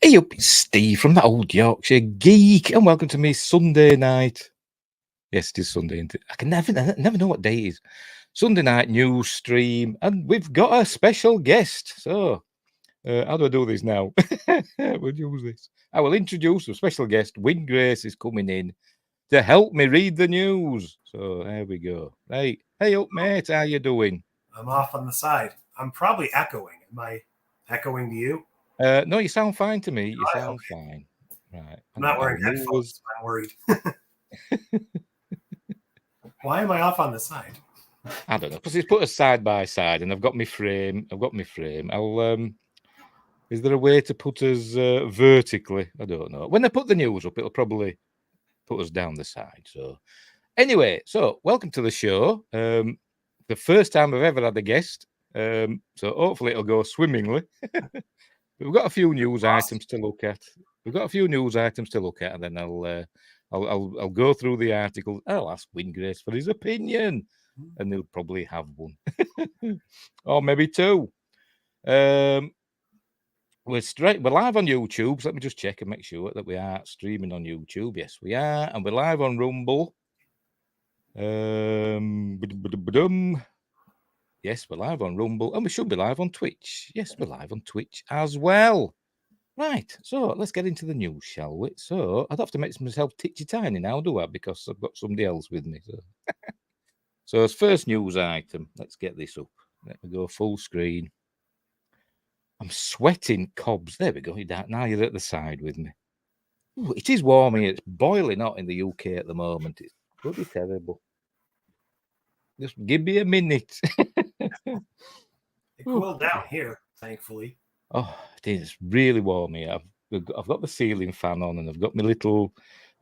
Hey up, it's Steve from that old Yorkshire geek, and welcome to me Sunday night. Yes, it is Sunday, isn't it? I can never know what day it is. Sunday night news stream, and we've got a special guest. So, how do I do this now? We'll use this. I will introduce a special guest. Win Grace is coming in to help me read the news. So there we go. Right, hey up, mate. How you doing? I'm off on the side. I'm probably echoing. Am I echoing to you? No, you sound fine to me. You sound okay. fine. Right. I'm not wearing headphones. I'm worried. Why am I off on the side? I don't know, because it's put us side by side, and I've got my frame. I'll. Is there a way to put us vertically? I don't know. When they put the news up, it'll probably put us down the side. So, anyway, welcome to the show. The first time I've ever had a guest. So hopefully it'll go swimmingly. We've got a few news items to look at. And then I'll go through the article. I'll ask Wingrace for his opinion, and he'll probably have one, or maybe two. We're live on YouTube. So let me just check and make sure that we are streaming on YouTube. Yes, we are, and we're live on Rumble. Yes, we're live on Rumble, and we should be live on Twitch. Yes, we're live on Twitch as well. Right, so let's get into the news, shall we? So I don't have to make myself titchy tiny now, do I? Because I've got somebody else with me. So as first news item, let's get this up. Let me go full screen. I'm sweating cobs. There we go. Now you're at the side with me. Ooh, it is warm here. It's boiling hot in the UK at the moment. It's bloody terrible. Just give me a minute. It cooled down here, thankfully. Oh, it is really warm here. I've got the ceiling fan on, and I've got my little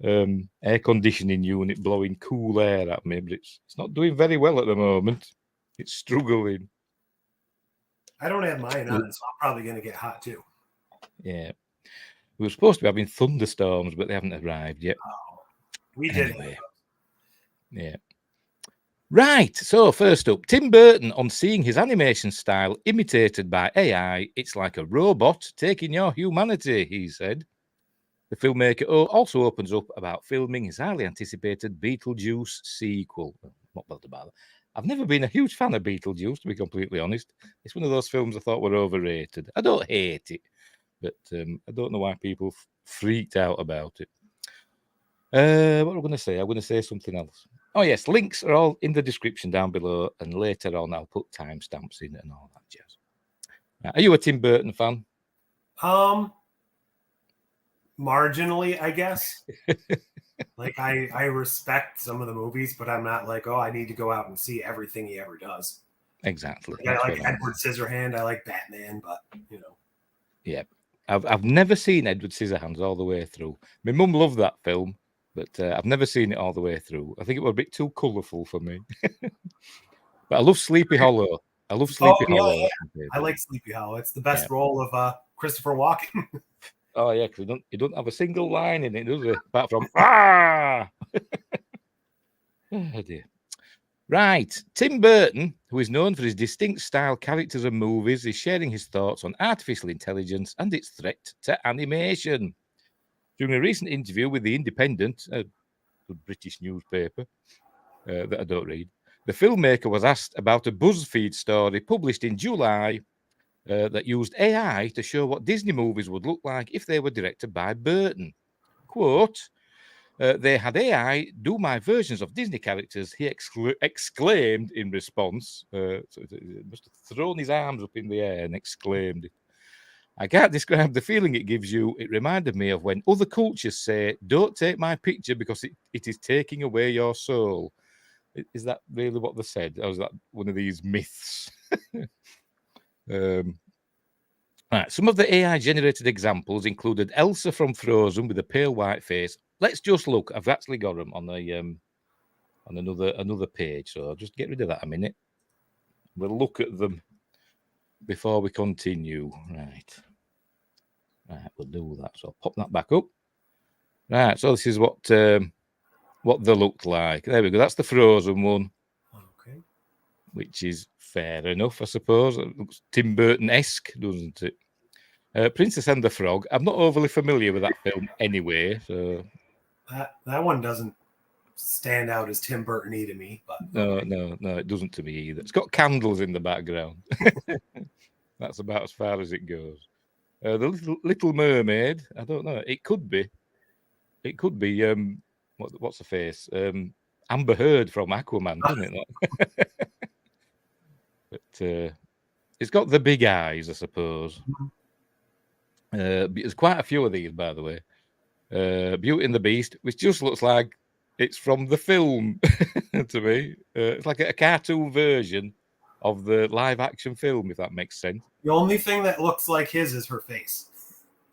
air conditioning unit blowing cool air at me, but it's not doing very well at the moment. It's struggling. I don't have mine on, so I'm probably going to get hot too. Yeah. We were supposed to be having thunderstorms, but they haven't arrived yet. Oh, we did. Anyway. Yeah. Right, so first up, Tim Burton on seeing his animation style imitated by AI. It's like a robot taking your humanity, he said. The filmmaker also opens up about filming his highly anticipated Beetlejuice sequel. Not bothered about that. I've never been a huge fan of Beetlejuice, to be completely honest. It's one of those films I thought were overrated. I don't hate it, but I don't know why people freaked out about it. What am I going to say? I'm going to say something else. Oh, yes, links are all in the description down below, and later on I'll put timestamps in and all that jazz. Are you a Tim Burton fan? Marginally, I guess. Like, I respect some of the movies, but I'm not like, oh, I need to go out and see everything he ever does. Exactly. Like, I like Edward Scissorhands. I like Batman, but, you know. Yeah. I've never seen Edward Scissorhands all the way through. My mum loved that film, but I've never seen it all the way through. I think it was a bit too colourful for me. But I love Sleepy Hollow. Hollow. Yeah. I like Sleepy Hollow. It's the best role of Christopher Walken. Oh, yeah, because he don't have a single line in it, does he? Apart from, ah! Oh, dear. Right. Tim Burton, who is known for his distinct style, characters, and movies, is sharing his thoughts on artificial intelligence and its threat to animation. During a recent interview with The Independent, a British newspaper that I don't read, the filmmaker was asked about a BuzzFeed story published in July that used AI to show what Disney movies would look like if they were directed by Burton. Quote, they had AI do my versions of Disney characters, he exclaimed in response. So he must have thrown his arms up in the air and exclaimed it. I can't describe the feeling it gives you. It reminded me of when other cultures say, don't take my picture because it is taking away your soul. Is that really what they said? Or was that one of these myths? Right. Some of the AI-generated examples included Elsa from Frozen with a pale white face. Let's just look. I've actually got them on another page, so I'll just get rid of that a minute. We'll look at them before we continue. Right, we'll do that. So I'll pop that back up. Right, so this is what they looked like. There we go. That's the Frozen one. Okay. Which is fair enough, I suppose. It looks Tim Burton-esque, doesn't it? Princess and the Frog. I'm not overly familiar with that film anyway, so that one doesn't stand out as Tim Burton-y to me. But no, it doesn't to me either. It's got candles in the background. That's about as far as it goes. The Little Mermaid. I don't know. It could be. What's the face? Amber Heard from Aquaman, doesn't it? But it's got the big eyes, I suppose. There's quite a few of these, by the way. Beauty and the Beast, which just looks like it's from the film to me. It's like a cartoon version of the live-action film, if that makes sense. The only thing that looks like his is her face.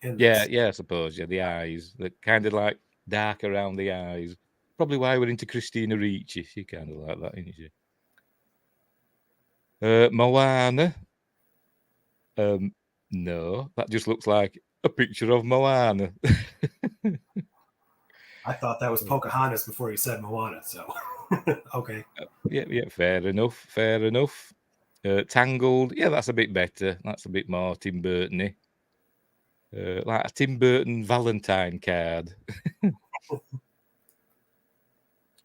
Yeah, I suppose. Yeah, the eyes. They're kind of like dark around the eyes. Probably why we're into Christina Ricci. She kind of like that, isn't she? Moana. No, that just looks like a picture of Moana. I thought that was Pocahontas before you said Moana, so okay. Yeah, fair enough. Tangled, yeah, that's a bit better. That's a bit more Tim Burton-y. Like a Tim Burton Valentine card.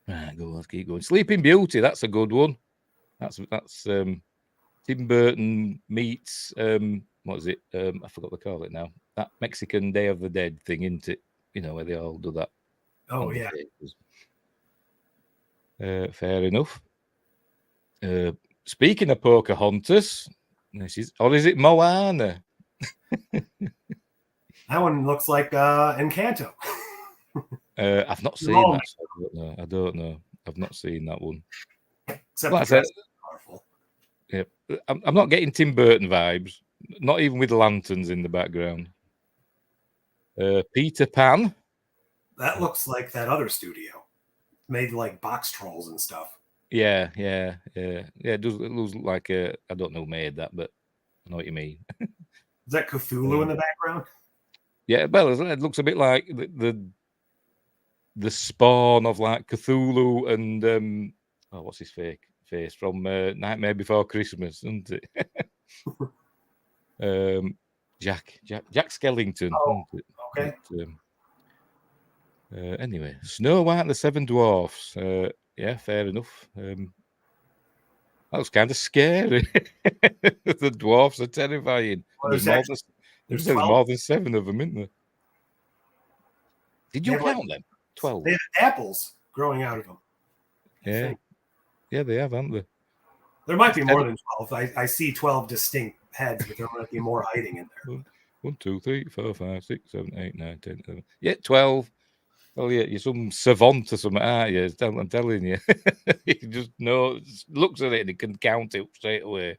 Right, let's keep going. Sleeping Beauty, that's a good one. That's Tim Burton meets what is it? I forgot what they call it now. That Mexican Day of the Dead thing, isn't it? You know, where they all do that. Oh yeah. Fair enough. Speaking of Pocahontas, is it Moana? That one looks like Encanto. I've not seen that. So I don't know. I've not seen that one. Except like I said, powerful. Yeah, I'm not getting Tim Burton vibes. Not even with lanterns in the background. Peter Pan. That looks like that other studio. Made like box trolls and stuff. Yeah. It looks like I don't know who made that, but I know what you mean. Is that Cthulhu in the background? Yeah, well, it looks a bit like the spawn of like Cthulhu and what's his face from Nightmare Before Christmas, isn't it? Jack Skellington. Oh, okay. But, anyway, Snow White and the Seven Dwarfs. Yeah, fair enough. That was kind of scary. The dwarfs are terrifying. Well, there's more than 7 of them, isn't there? Did you count them? 12. They have apples growing out of them. Yeah, they have, haven't they? There might be more than 12. I see 12 distinct heads, but there might be more hiding in there. 1, 2, 3, 4, 5, 6, 7, 8, 9, 10, 11. Yeah, 12. Oh, yeah, you're some savant or something, aren't you? I'm telling you. You just looks at it and it can count it straight away.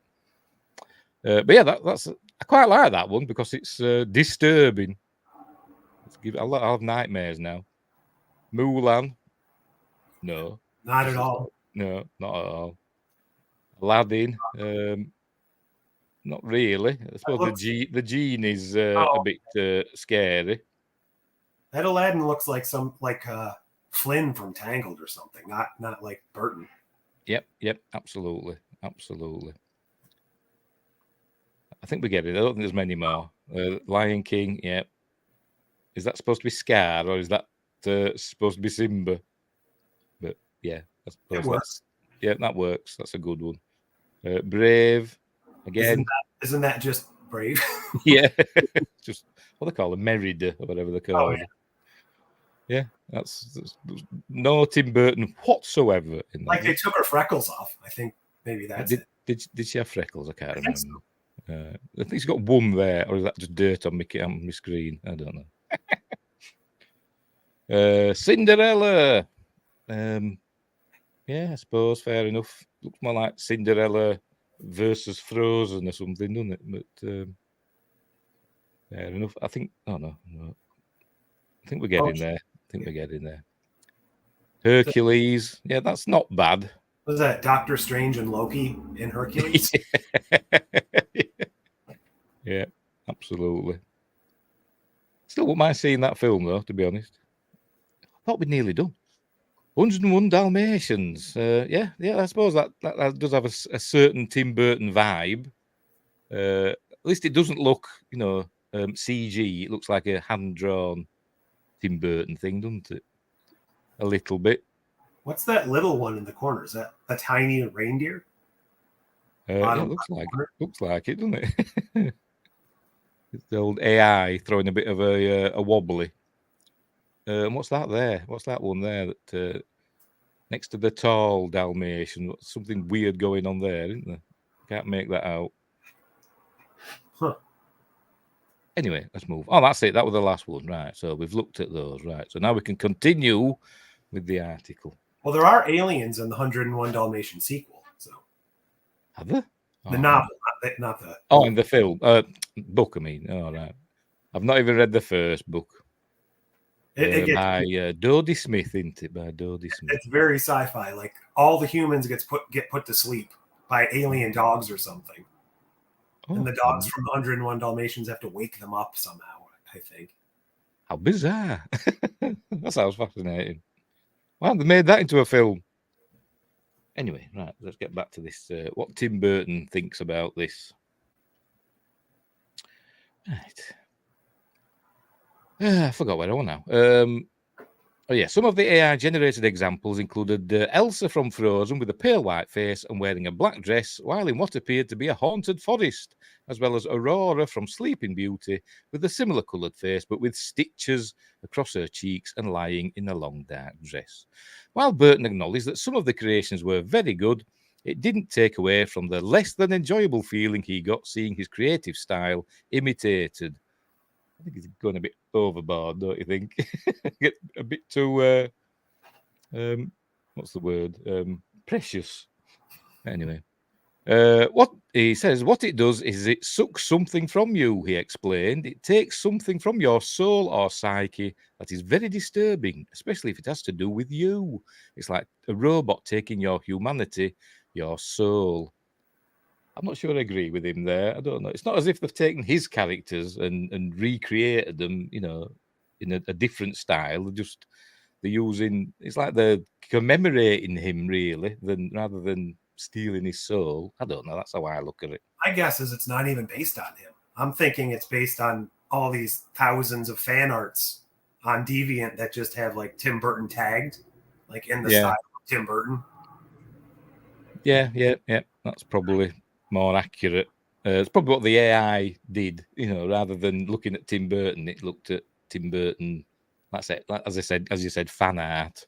But yeah, that's I quite like that one because it's disturbing. I'll have nightmares now. Mulan. No. Not at all. No, not at all. Aladdin. Not really. I suppose the gene is a bit scary. That Aladdin looks like Flynn from Tangled or something, not like Burton. Yep, absolutely. I think we get it. I don't think there's many more. Lion King, yep. Is that supposed to be Scar or is that supposed to be Simba? But yeah, I suppose it works. That works. That's a good one. Brave, again. Isn't that just Brave? Yeah, just what they call it, Merida or whatever they call it. Yeah, that's no Tim Burton whatsoever in that. Like they took her freckles off. I think maybe that's it. Did she have freckles? I can't remember. So. I think she's got one there, or is that just dirt on my screen? I don't know. Cinderella. Yeah, I suppose fair enough. Looks more like Cinderella versus Frozen or something, doesn't it? But fair enough. I think. Oh no. I think we're getting there. Hercules. Yeah, that's not bad. Was that Doctor Strange and Loki in Hercules? Yeah, absolutely. Still wouldn't mind seeing that film, though, to be honest. I thought we'd nearly done. 101 Dalmatians. Yeah, I suppose that does have a certain Tim Burton vibe. At least it doesn't look, CG. It looks like a hand-drawn Tim Burton thing, doesn't it? A little bit. What's that little one in the corner? Is that a tiny reindeer? Yeah, it looks like it, doesn't it? It's the old AI throwing a bit of a wobbly. What's that there? What's that one there? That next to the tall Dalmatian, something weird going on there, isn't there? Can't make that out. Huh. Anyway, let's move. Oh, that's it. That was the last one, right? So we've looked at those, right? So now we can continue with the article. Well, there are aliens in the 101 Dalmatian sequel. So have there? The novel, not the. Oh, in the film, book. I mean, all right. I've not even read the first book. By Dodie Smith, isn't it? By Dodie Smith. It's very sci-fi. Like all the humans get put to sleep by alien dogs or something. And the dogs from the 101 Dalmatians have to wake them up somehow, I think. How bizarre. That sounds fascinating. Wow, they made that into a film. Anyway, right, let's get back to this. What Tim Burton thinks about this. Right. I forgot where I was now. Oh, yeah. Some of the AI-generated examples included Elsa from Frozen with a pale white face and wearing a black dress while in what appeared to be a haunted forest, as well as Aurora from Sleeping Beauty with a similar coloured face but with stitches across her cheeks and lying in a long dark dress. While Burton acknowledged that some of the creations were very good, it didn't take away from the less than enjoyable feeling he got seeing his creative style imitated. I think he's going a bit overboard, don't you think? Get a bit too, what's the word? Precious. Anyway, what he says, what it does is it sucks something from you, he explained. It takes something from your soul or psyche that is very disturbing, especially if it has to do with you. It's like a robot taking your humanity, your soul. I'm not sure I agree with him there. I don't know. It's not as if they've taken his characters and recreated them, you know, in a different style. They're using. It's like they're commemorating him, really, rather than stealing his soul. I don't know. That's how I look at it. My guess is it's not even based on him. I'm thinking it's based on all these thousands of fan arts on Deviant that just have like Tim Burton tagged, like in the style of Tim Burton. Yeah. That's probably more accurate. It's probably what the AI did, you know, rather than looking at Tim Burton, it looked at Tim Burton. That's it. As you said, fan art.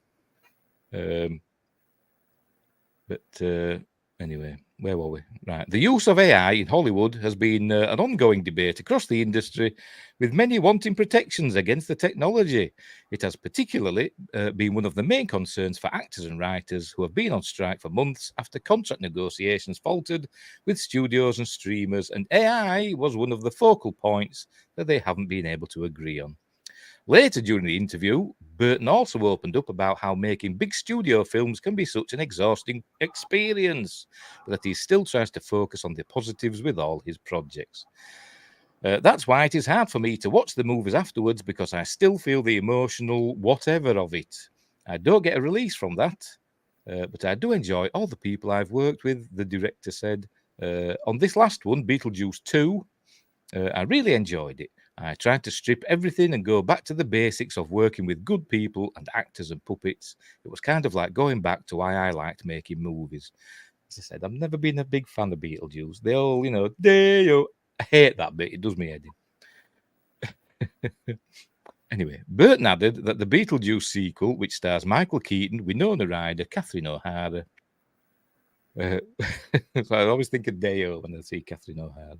Anyway, where were we? Right. The use of AI in Hollywood has been an ongoing debate across the industry, with many wanting protections against the technology. It has particularly been one of the main concerns for actors and writers who have been on strike for months after contract negotiations faltered with studios and streamers, and AI was one of the focal points that they haven't been able to agree on. Later during the interview, Burton also opened up about how making big studio films can be such an exhausting experience, but that he still tries to focus on the positives with all his projects. That's why it is hard for me to watch the movies afterwards, because I still feel the emotional whatever of it. I don't get a release from that, but I do enjoy all the people I've worked with, the director said. On this last one, Beetlejuice 2, I really enjoyed it. I tried to strip everything and go back to the basics of working with good people and actors and puppets. It was kind of like going back to why I liked making movies. As I said, I've never been a big fan of Beetlejuice. They all, you know, I hate that bit. It does me head in. Anyway, Burton added that the Beetlejuice sequel, which stars Michael Keaton, Winona Ryder, Catherine O'Hara. So I always think of Deo when I see Catherine O'Hara.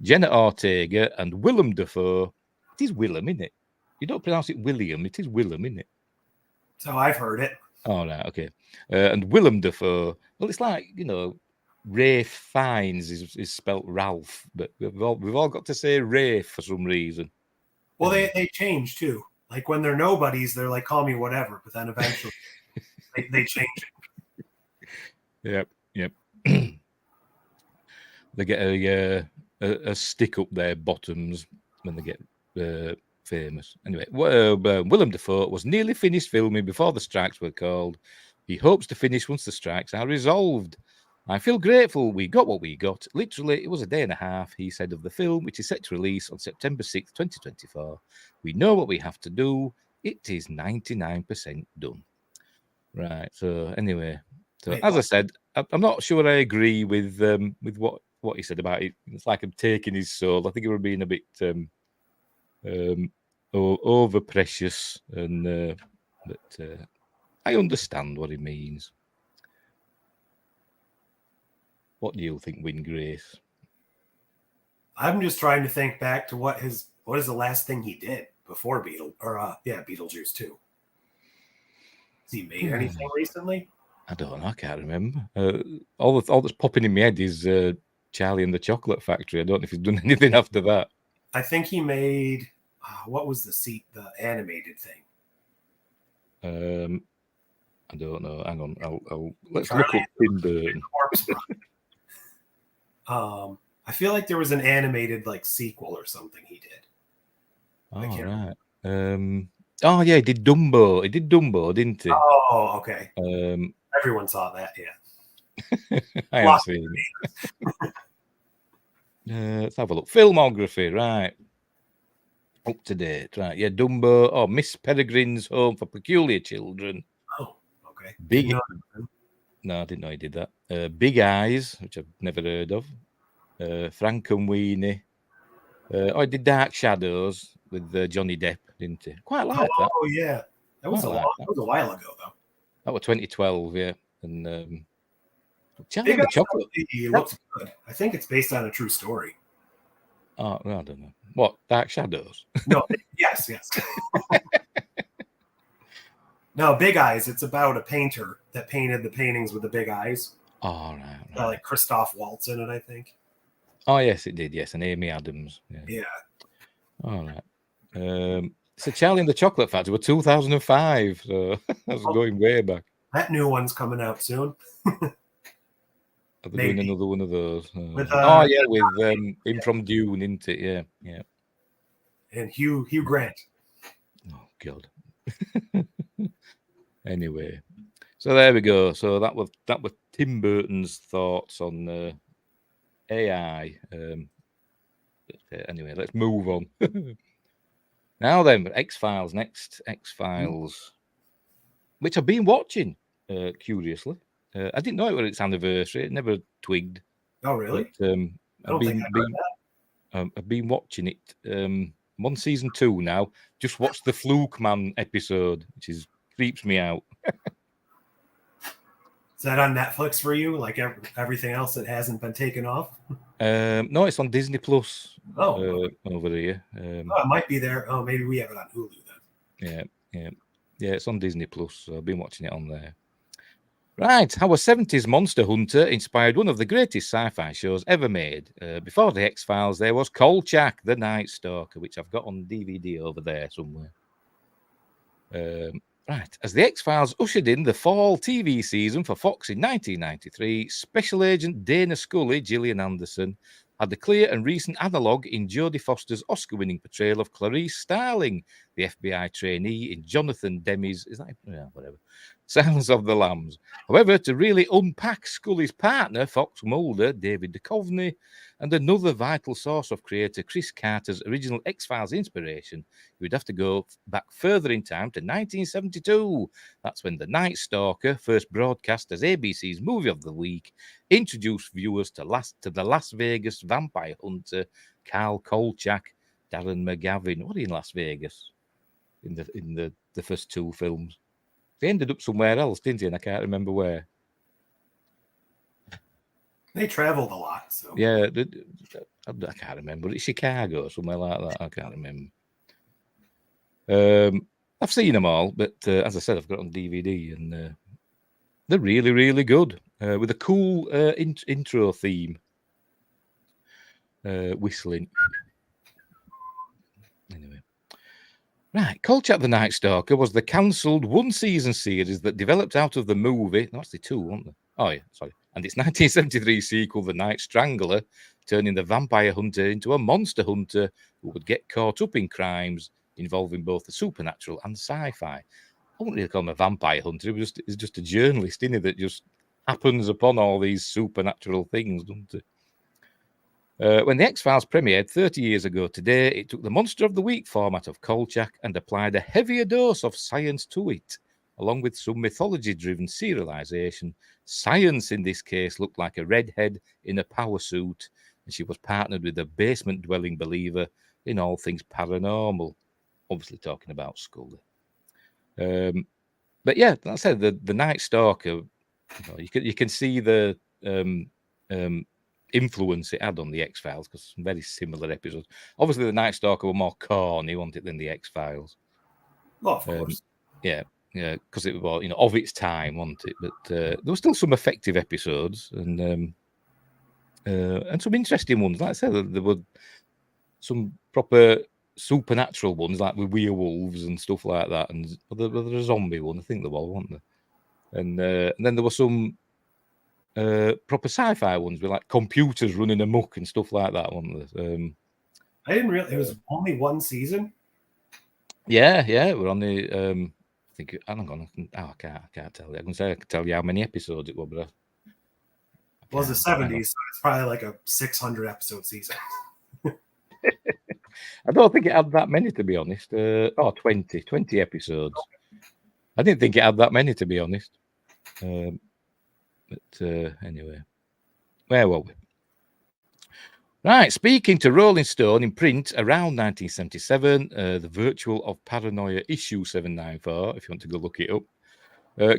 Jenna Ortega and Willem Dafoe. It is Willem, isn't it? You don't pronounce it William. It is Willem, isn't it? So I've heard it. Oh, right, okay. And Willem Dafoe. Well, it's like, you know, Rafe Fiennes is spelt Ralph, but we've all got to say Rafe for some reason. Well, they change too. Like when they're nobodies, they're like, call me whatever. But then eventually they change it. Yep. They get a stick up their bottoms when they get famous. Anyway, Willem Dafoe was nearly finished filming before the strikes were called. He hopes to finish once the strikes are resolved. I feel grateful we got what we got. Literally, it was a day and a half, he said of the film, which is set to release on September 6th, 2024. We know what we have to do. It is 99% done. Right. So anyway, Wait, as I what? said, I'm not sure I agree with what he said about it. It's like I'm taking his soul. I think he was being a bit over precious, and but I understand what he means. What do you think, Win Grace? I'm just trying to think back to what is the last thing he did before Beetlejuice 2. Has he made anything recently? I don't know. I can't remember. All that's popping in my head is Charlie and the Chocolate Factory. I don't know if he's done anything after that. I think he made what was the animated thing? I don't know. Hang on. I'll let's look up Tim Burton. I feel like there was an animated like sequel or something he did. Oh, right. Oh yeah, he did Dumbo. He did Dumbo, didn't he? Oh, okay. Everyone saw that, yeah. I haven't seen it. Let's have a look. Filmography, right. Up to date, right. Yeah, Dumbo. Oh, Miss Peregrine's Home for Peculiar Children. Oh, okay. No, I didn't know he did that. Big Eyes, which I've never heard of. Frank and Weenie. He did Dark Shadows with Johnny Depp, didn't he? Quite like that. Oh, yeah. That was a while ago, though. That was 2012, yeah. And Charlie and the Chocolate. He looks good. I think it's based on a true story. Oh, I don't know. What, Dark Shadows? No, yes. No, Big Eyes. It's about a painter that painted the paintings with the big eyes. Oh, right. Like Christoph Waltz in it, I think. Oh, yes, it did. Yes, and Amy Adams. Yeah. All right. So Charlie and the Chocolate Factory were 2005. So that's going way back. That new one's coming out soon. Are they doing another one of those? With him from Dune, isn't it? Yeah. And Hugh Grant. Oh God. Anyway, so there we go. So that was Tim Burton's thoughts on AI. Anyway, let's move on. Now then, X-Files next. X-Files, which I've been watching curiously. I didn't know it was its anniversary. It never twigged. Oh, really? But, I've been watching it. I'm on season 2 now. Just watched the Fluke Man episode, which creeps me out. Is that on Netflix for you? Like everything else that hasn't been taken off? No, it's on Disney Plus. Over here. It might be there. Oh, maybe we have it on Hulu then. Yeah. It's on Disney Plus. So I've been watching it on there. Right, how a 70s monster hunter inspired one of the greatest sci-fi shows ever made. Before the X-Files, there was Kolchak, the Night Stalker, which I've got on DVD over there somewhere. Right, as the X-Files ushered in the fall TV season for Fox in 1993, Special Agent Dana Scully, Gillian Anderson, had the clear and recent analogue in Jodie Foster's Oscar-winning portrayal of Clarice Starling, the FBI trainee in Jonathan Demme's Silence of the Lambs. However, to really unpack Scully's partner, Fox Mulder, David Duchovny, and another vital source of creator Chris Carter's original X-Files inspiration, you would have to go back further in time to 1972. That's when The Night Stalker, first broadcast as ABC's Movie of the Week, introduced viewers to the Las Vegas vampire hunter Carl Kolchak, Darren McGavin. What in Las Vegas in the first 2 films? They ended up somewhere else, didn't they? And I can't remember where. They traveled a lot. So yeah, I can't remember. It's Chicago or somewhere like that. I can't remember. I've seen them all, but as I said, I've got it on DVD, and they're really, really good. With a cool intro theme. Whistling. Anyway. Right, Kolchak the Night Stalker was the cancelled one-season series that developed out of the movie. That's the 2, weren't they? Oh, yeah, sorry. And its 1973 sequel, The Night Strangler, turning the vampire hunter into a monster hunter who would get caught up in crimes involving both the supernatural and sci-fi. I wouldn't really call him a vampire hunter. He's just a journalist, isn't he, that just happens upon all these supernatural things, doesn't it? When the X-Files premiered 30 years ago today, it took the Monster of the Week format of Kolchak and applied a heavier dose of science to it, along with some mythology-driven serialization. Science, in this case, looked like a redhead in a power suit, and she was partnered with a basement-dwelling believer in all things paranormal. Obviously talking about Scully. But yeah, like I said, the Night Stalker, you can see the influence it had on the X-Files, because some very similar episodes. Obviously, the Night Stalker were more corny, wasn't it, than the X-Files? Well, of course. Yeah, because it was of its time, wasn't it? But there were still some effective episodes and some interesting ones. Like I said, there were some proper supernatural ones, like with werewolves and stuff like that, and there was a zombie one, I think there was, wasn't there? And then there were some proper sci-fi ones with like computers running amok and stuff like that, wasn't there? I didn't realize it was only one season. Yeah, we're on the I think hang on, I can't tell you. I can tell you how many episodes it was, but It was the 70s, so it's probably like a 600 episode season. I don't think it had that many, to be honest. 20 episodes. I didn't think it had that many, to be honest. But anyway, where were we? Right, speaking to Rolling Stone in print around 1977, the Virtual of Paranoia issue 794, if you want to go look it up,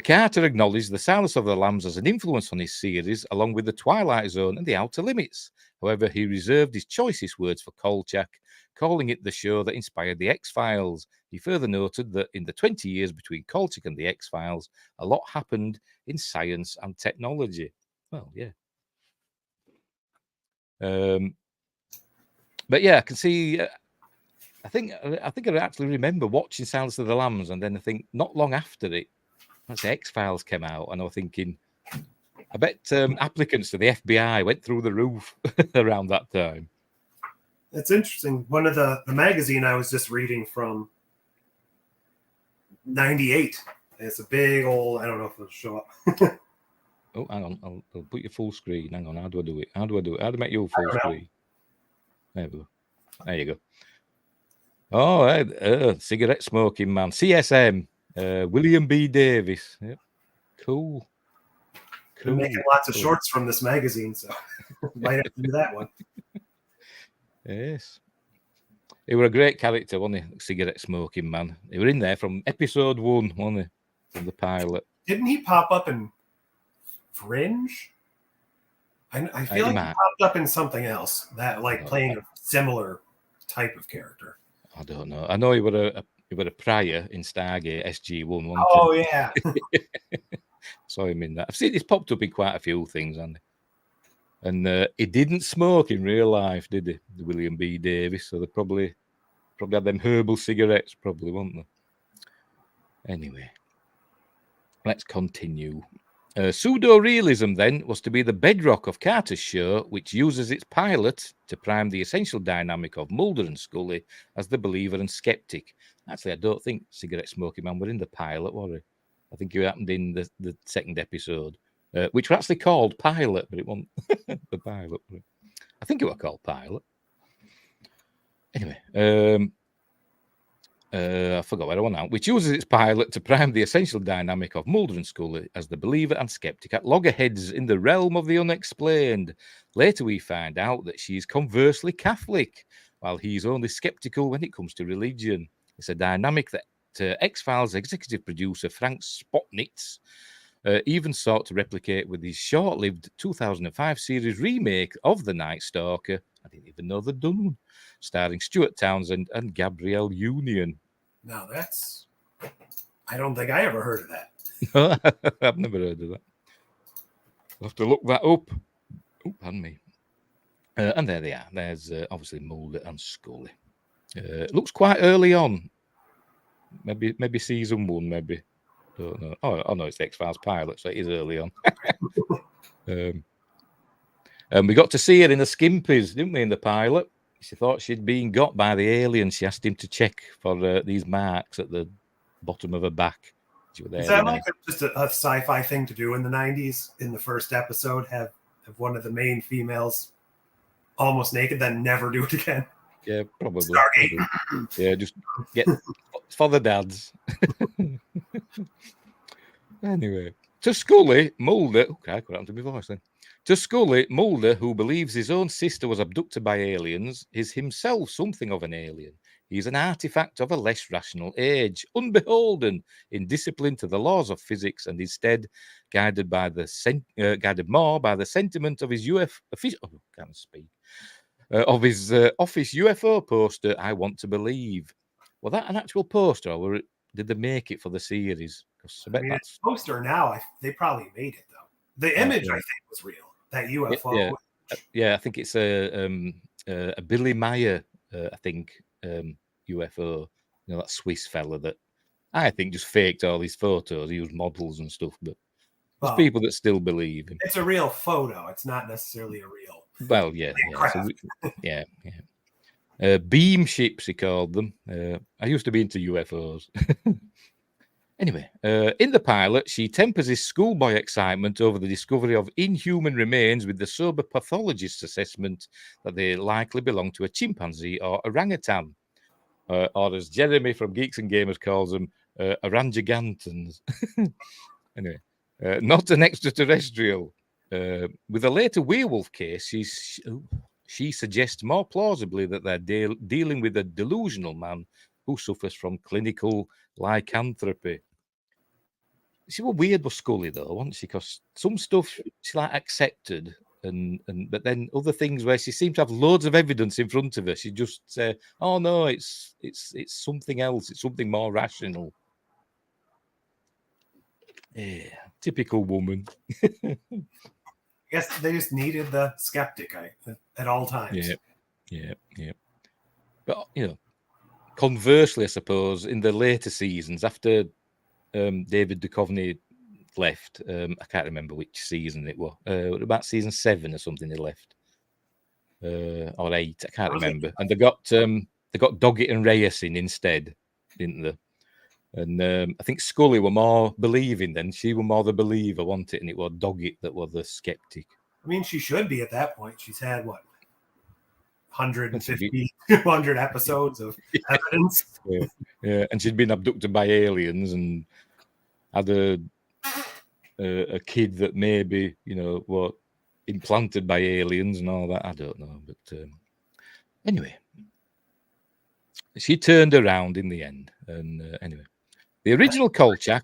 Carter acknowledged the Silence of the Lambs as an influence on his series, along with the Twilight Zone and the Outer Limits. However, he reserved his choicest words for Kolchak, calling it the show that inspired the X-Files. He further noted that in the 20 years between Kolchak and the X-Files, a lot happened in science and technology. Well, yeah. But yeah, I can see. I think I actually remember watching Silence of the Lambs, and then I think not long after it, that's the X-Files came out, and I was thinking, I bet applicants to the FBI went through the roof around that time. It's interesting. One of the magazine I was just reading from 98. It's a big old. I don't know if it'll show up. Oh, hang on. I'll put you full screen. Hang on. How do I do it? How do I make you full screen? There we go. There you go. Oh, cigarette smoking man. CSM. William B. Davis. Yep. Cool. Been making lots of shorts from this magazine, so might have to do that one. Yes. He was a great character, wasn't he? Cigarette smoking man. He was in there from episode 1, wasn't he? From the pilot. Didn't he pop up in Fringe? I feel like he popped up in something else that, like, playing a similar type of character. I don't know. I know he was a prior in Stargate SG-1. Oh yeah. Saw him in that. I've seen he's popped up in quite a few things, hasn't he? And he didn't smoke in real life, did he? William B. Davis. So they probably had them herbal cigarettes, probably, weren't they? Anyway, let's continue. Pseudo-realism, then, was to be the bedrock of Carter's show, which uses its pilot to prime the essential dynamic of Mulder and Scully as the believer and skeptic. Actually, I don't think Cigarette Smoking Man were in the pilot, were he? I think it happened in the second episode, which was actually called Pilot, but it wasn't the pilot. I think it was called Pilot. Anyway, I forgot where I went now. Which uses its pilot to prime the essential dynamic of Mulder and Scully as the believer and skeptic at loggerheads in the realm of the unexplained. Later, we find out that she is conversely Catholic, while he's only skeptical when it comes to religion. It's a dynamic that X-Files executive producer Frank Spotnitz even sought to replicate with his short-lived 2005 series remake of The Night Stalker. I didn't even know they'd done one, starring Stuart Townsend and Gabrielle Union. Now I don't think I ever heard of that. I've never heard of that. I'll have to look that up. Oh, pardon me. And there they are. There's obviously Mulder and Scully. Looks quite early on. Maybe season 1, maybe. Don't know. Oh no, it's the X-Files pilot, so it is early on. And we got to see her in the skimpies, didn't we, in the pilot? She thought she'd been got by the aliens. She asked him to check for these marks at the bottom of her back. Is that like just a sci-fi thing to do in the 90s? In the first episode, have one of the main females almost naked, then never do it again? Yeah, probably. Stargate. Yeah, just get for the dads. Anyway, to Scully, Mulder. Okay, I got to my voice then. To Scully, Mulder, who believes his own sister was abducted by aliens, is himself something of an alien. He is an artifact of a less rational age, unbeholden in discipline to the laws of physics, and instead guided more by the sentiment of his of his office UFO poster. I want to believe. Was that an actual poster, or did they make it for the series? I mean, it's a poster now. They probably made it though. The image I think was real. That UFO. Yeah, I think it's a Billy Meyer. I think UFO. You know, that Swiss fella that I think just faked all these photos. He used models and stuff, but there's people that still believe him. It's a real photo. It's not necessarily a real. Well, yeah. Beam ships, he called them. I used to be into UFOs. Anyway, in the pilot, she tempers his schoolboy excitement over the discovery of inhuman remains with the sober pathologist's assessment that they likely belong to a chimpanzee or orangutan, or as Jeremy from Geeks and Gamers calls them, orangutans. Anyway, not an extraterrestrial. With a later werewolf case, she suggests more plausibly that they're dealing with a delusional man who suffers from clinical lycanthropy. She was weird with Scully though, wasn't she? Because some stuff she like accepted, but then other things where she seemed to have loads of evidence in front of her, she just say, "Oh no, it's something else. It's something more rational." Yeah, typical woman. I guess they just needed the skeptic at all times. Yeah. But conversely, I suppose in the later seasons after David Duchovny left, I can't remember which season it was. About season 7 or something. He left, or 8. I can't remember. And they got Doggett and Reyes in instead, didn't they? And I think Scully were more believing then. She were more the believer, wasn't it? And it was Doggett that was the skeptic. I mean, she should be at that point. She's had what 150, 200 episodes of evidence. Yeah, and she'd been abducted by aliens and had a kid that maybe was implanted by aliens and all that. I don't know, but anyway, she turned around in the end. And anyway, the original Kolchak.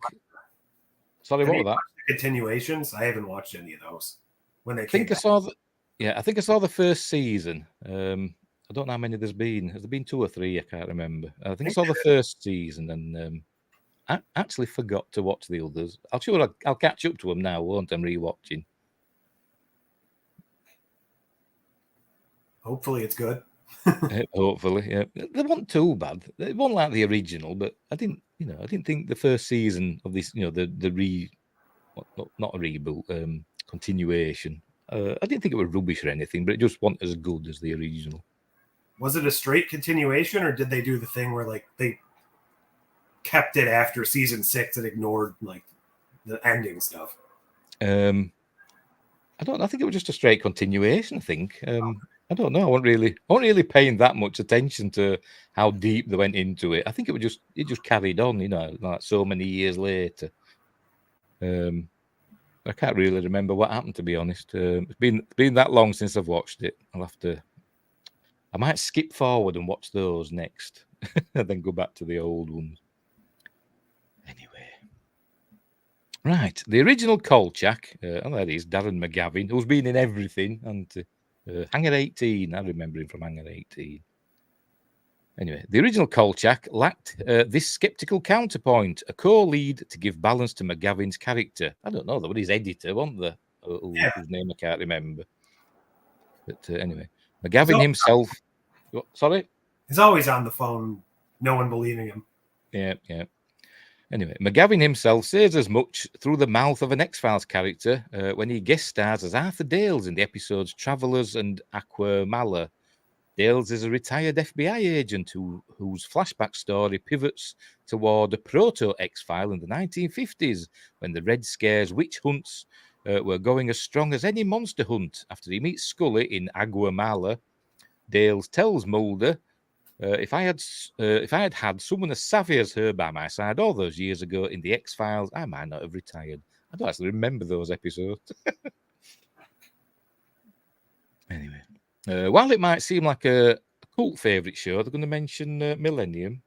Sorry, what was that? Continuations? I haven't watched any of those. When they I think I saw the first season. I don't know how many there's been. Has there been 2 or 3? I can't remember. I think I saw the first season, and I actually forgot to watch the others. I'll catch up to them now, won't I? I'm rewatching. Hopefully, it's good. Hopefully, yeah. They weren't too bad. They weren't like the original, but I didn't think the first season of this, not a reboot, continuation. I didn't think it was rubbish or anything, but it just wasn't as good as the original. Was it a straight continuation, or did they do the thing where like they kept it after season 6 and ignored like the ending stuff? I don't know. I think it was just a straight continuation. I think. I don't know. I wasn't really paying that much attention to how deep they went into it. I think it just carried on, like so many years later. I can't really remember what happened, to be honest. It's been that long since I've watched it. I might skip forward and watch those next, and then go back to the old ones. Anyway. Right, the original Kolchak, that is Darren McGavin, who's been in everything, and Hangar 18, I remember him from Hangar 18. Anyway, the original Kolchak lacked this skeptical counterpoint, a co-lead to give balance to McGavin's character. I don't know, there was his editor, wasn't there? Whose name I can't remember. But anyway, McGavin himself... Sorry? He's always on the phone, no one believing him. Yeah. Anyway, McGavin himself says as much through the mouth of an X-Files character when he guest stars as Arthur Dales in the episodes Travellers and Aqua Mala. Dales is a retired FBI agent whose flashback story pivots toward a proto-X-File in the 1950s, when the Red Scare's witch hunts were going as strong as any monster hunt. After he meets Scully in Aguamala, Dales tells Mulder, if I had had someone as savvy as her by my side all those years ago in the X-Files, I might not have retired. I don't actually remember those episodes. Anyway, while it might seem like a cult favourite show, they're going to mention Millennium.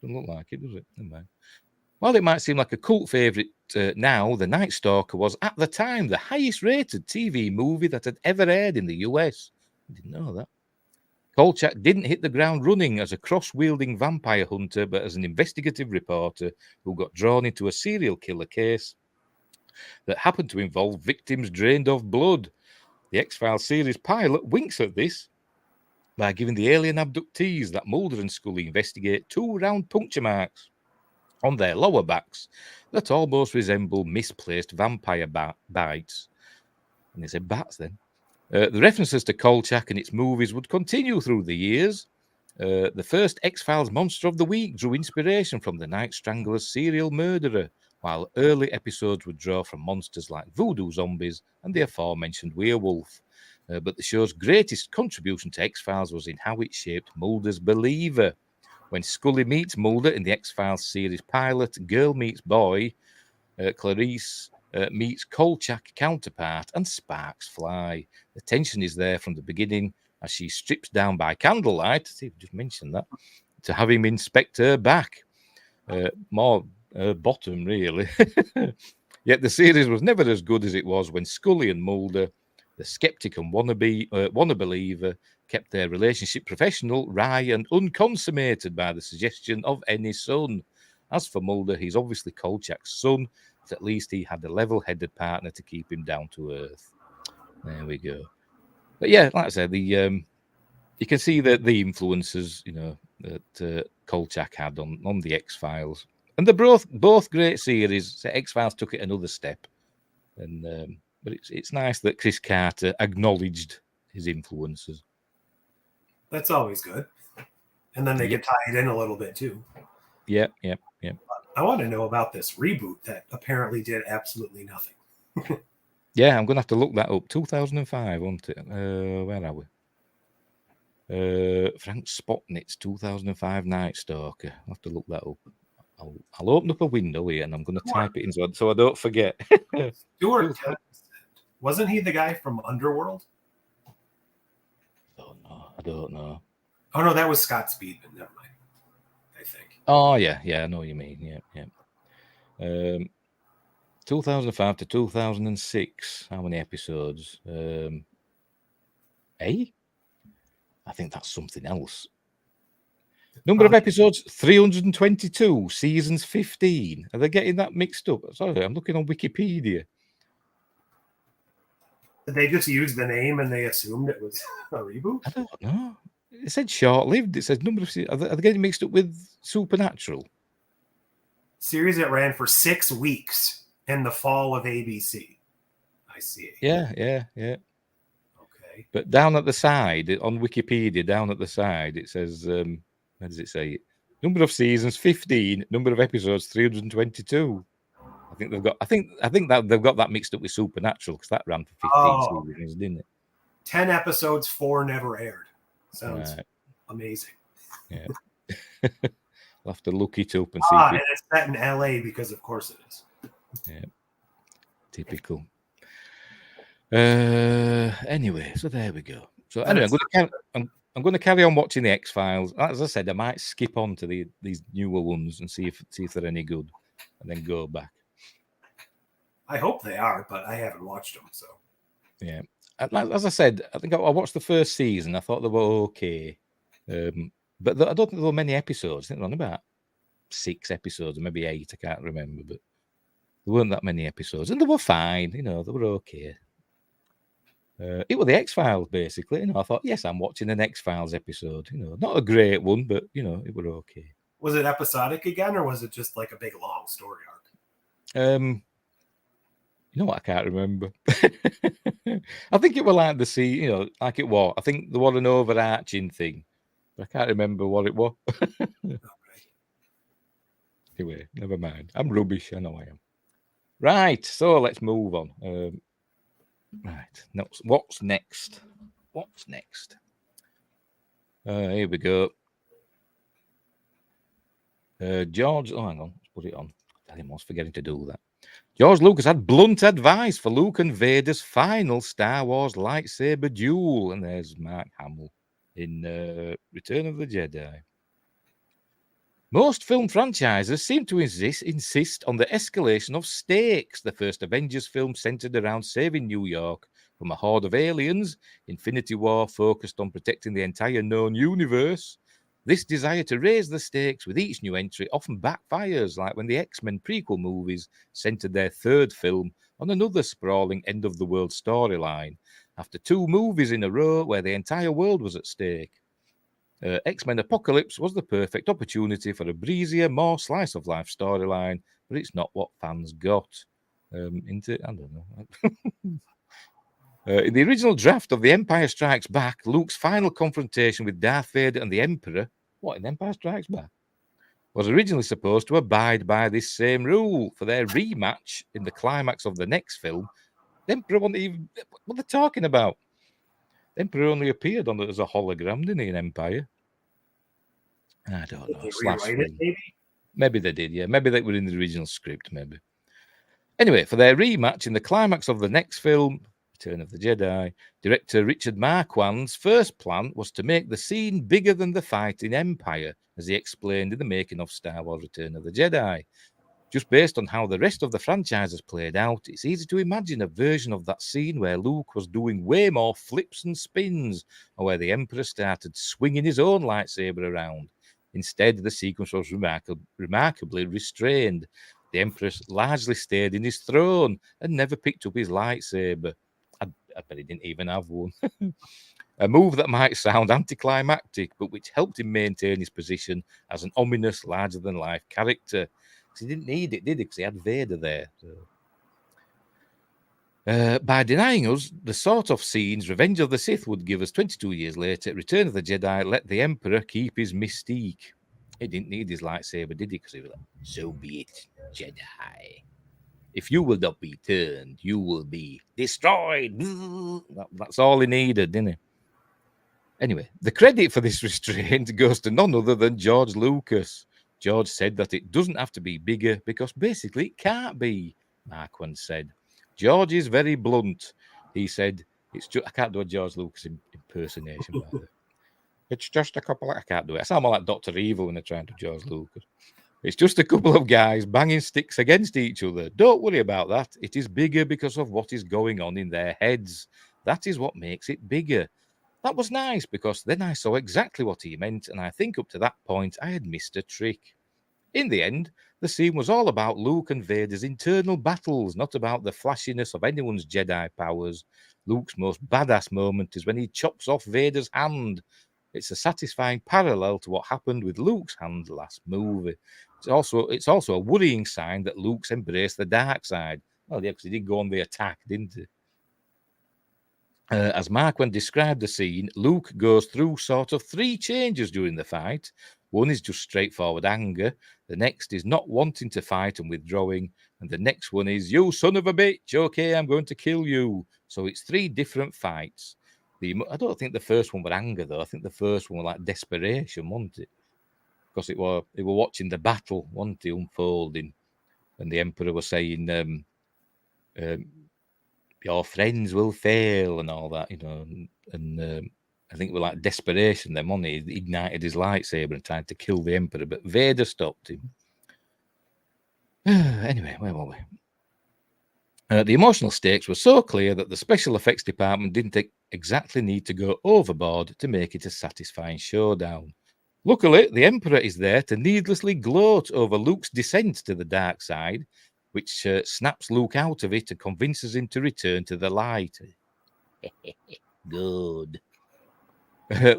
Doesn't look like it, does it? Never mind. While it might seem like a cult favourite now, The Night Stalker was at the time the highest rated TV movie that had ever aired in the US. I didn't know that. Kolchak didn't hit the ground running as a cross-wielding vampire hunter, but as an investigative reporter who got drawn into a serial killer case that happened to involve victims drained of blood. The X-Files series pilot winks at this by giving the alien abductees that Mulder and Scully investigate 2 round puncture marks on their lower backs that almost resemble misplaced vampire bites. And they said bats then. The references to Kolchak and its movies would continue through the years. The first X-Files Monster of the Week drew inspiration from the Night Strangler's serial murderer, while early episodes would draw from monsters like voodoo zombies and the aforementioned werewolf. But the show's greatest contribution to X-Files was in how it shaped Mulder's believer. When Scully meets Mulder in the X-Files series pilot, Girl Meets Boy, Clarice meets Kolchak counterpart, and sparks fly. The tension is there from the beginning as she strips down by candlelight, see if I just mentioned that, to have him inspect her back. More bottom, really. Yet the series was never as good as it was when Scully and Mulder, the skeptic and wanna-believer, kept their relationship professional, wry, and unconsummated by the suggestion of any son. As for Mulder, he's obviously Kolchak's son, but at least he had a level-headed partner to keep him down to earth. There we go. But yeah, like I said, you can see the influences, that Kolchak had on the X-Files. And they're both great series. So X-Files took it another step. And but it's nice that Chris Carter acknowledged his influences. That's always good. And then they get tied in a little bit too. Yeah. I want to know about this reboot that apparently did absolutely nothing. Yeah, I'm going to have to look that up. 2005, wasn't it? Where are we? Frank Spotnitz, 2005 Night Stalker. I'll have to look that up. I'll open up a window here and I'm going to type it in so I don't forget. Stuart Townsend. Wasn't he the guy from Underworld? I don't know. Oh, no, that was Scott Speedman. Never mind, I think. Oh, yeah, I know what you mean. Yeah. 2005 to 2006. How many episodes? 8? I think that's something else. Number of episodes, 322. Seasons, 15. Are they getting that mixed up? Sorry, I'm looking on Wikipedia. Did they just use the name and they assumed it was a reboot? I don't know. It said short-lived. It says number of seasons. Are they getting mixed up with Supernatural? Series that ran for 6 weeks in the fall of ABC. I see. Yeah. Okay. But down at the side, on Wikipedia, down at the side, it says, where does it say? Number of seasons, 15. Number of episodes, 322. I think that they've got that mixed up with Supernatural because that ran for 15 seasons, didn't it? 10 episodes, 4 never aired. Sounds amazing. Yeah. I'll have to look it up and see. And it's set in LA because of course it is. Yeah. Typical. Anyway, so there we go. So anyway, I'm going to carry on watching the X-Files. As I said, I might skip on to these newer ones and see if they're any good, and then go back. I hope they are, but I haven't watched them. So yeah, as I said, I think I watched the first season. I thought they were okay, but I don't think there were many episodes. I think there were about 6 episodes, or maybe 8. I can't remember, but there weren't that many episodes, and they were fine. They were okay. It was the X-Files, basically. I thought, yes, I'm watching an X-Files episode. Not a great one, but it were okay. Was it episodic again, or was it just like a big long story arc? You know what? I can't remember. I think it was like the sea, like it was. I think there was an overarching thing, but I can't remember what it was. Anyway, never mind. I'm rubbish. I know I am. Right, so let's move on. Right, what's next? What's next? Here we go. George, hang on, let's put it on. I was forgetting to do that. George Lucas had blunt advice for Luke and Vader's final Star Wars lightsaber duel. And there's Mark Hamill in Return of the Jedi. Most film franchises seem to insist on the escalation of stakes. The first Avengers film centered around saving New York from a horde of aliens. Infinity War focused on protecting the entire known universe. This desire to raise the stakes with each new entry often backfires, like when the X-Men prequel movies centered their third film on another sprawling end-of-the-world storyline, after 2 movies in a row where the entire world was at stake. X-Men Apocalypse was the perfect opportunity for a breezier, more slice-of-life storyline, but it's not what fans got. I don't know. In the original draft of The Empire Strikes Back, Luke's final confrontation with Darth Vader and the Emperor, in Empire Strikes Back, was originally supposed to abide by this same rule. For their rematch in the climax of the next film, the Emperor wasn't even... What are they talking about? The Emperor only appeared as a hologram, didn't he, in Empire? I don't know. Did they rewrite it, maybe? Maybe they did, yeah. Maybe they were in the original script, maybe. Anyway, for their rematch in the climax of the next film, Return of the Jedi, director Richard Marquand's first plan was to make the scene bigger than the fight in Empire, as he explained in the making of Star Wars Return of the Jedi. Just based on how the rest of the franchise has played out, it's easy to imagine a version of that scene where Luke was doing way more flips and spins, or where the Emperor started swinging his own lightsaber around. Instead, the sequence was remarkably restrained. The Emperor largely stayed in his throne and never picked up his lightsaber. I bet he didn't even have one. A move that might sound anticlimactic, but which helped him maintain his position as an ominous, larger-than-life character. Because he didn't need it, did he? Because he had Vader there. So. By denying us the sort of scenes Revenge of the Sith would give us 22 years later, Return of the Jedi let the Emperor keep his mystique. He didn't need his lightsaber, did he? Because he was like, so be it, Jedi. If you will not be turned, you will be destroyed. That's all he needed, didn't he? Anyway, the credit for this restraint goes to none other than George Lucas. George said that it doesn't have to be bigger because basically it can't be, Marquand said. George is very blunt. He said, I can't do a George Lucas impersonation, by the way. It's just a couple I can't do it. I sound more like Dr. Evil when I try to do George Lucas. It's just a couple of guys banging sticks against each other. Don't worry about that. It is bigger because of what is going on in their heads. That is what makes it bigger. That was nice because then I saw exactly what he meant, and I think up to that point I had missed a trick. In the end, the scene was all about Luke and Vader's internal battles, not about the flashiness of anyone's Jedi powers. Luke's most badass moment is when he chops off Vader's hand. It's a satisfying parallel to what happened with Luke's hand last movie. It's also a worrying sign that Luke's embraced the dark side. Well, yeah, because he did go on the attack, didn't he? As Marquand described the scene, Luke goes through sort of 3 changes during the fight. One is just straightforward anger. The next is not wanting to fight and withdrawing. And the next one is, you son of a bitch, okay, I'm going to kill you. So it's 3 different fights. I don't think the first one was anger, though. I think the first one was like desperation, wasn't it? Because they were watching the battle, wasn't it, unfolding. And the Emperor was saying, your friends will fail and all that, and I think it was like desperation then, wasn't he? He ignited his lightsaber and tried to kill the Emperor, but Vader stopped him. Anyway, where were we? The emotional stakes were so clear that the special effects department didn't exactly need to go overboard to make it a satisfying showdown. Luckily, the Emperor is there to needlessly gloat over Luke's descent to the dark side, which snaps Luke out of it and convinces him to return to the light. Good.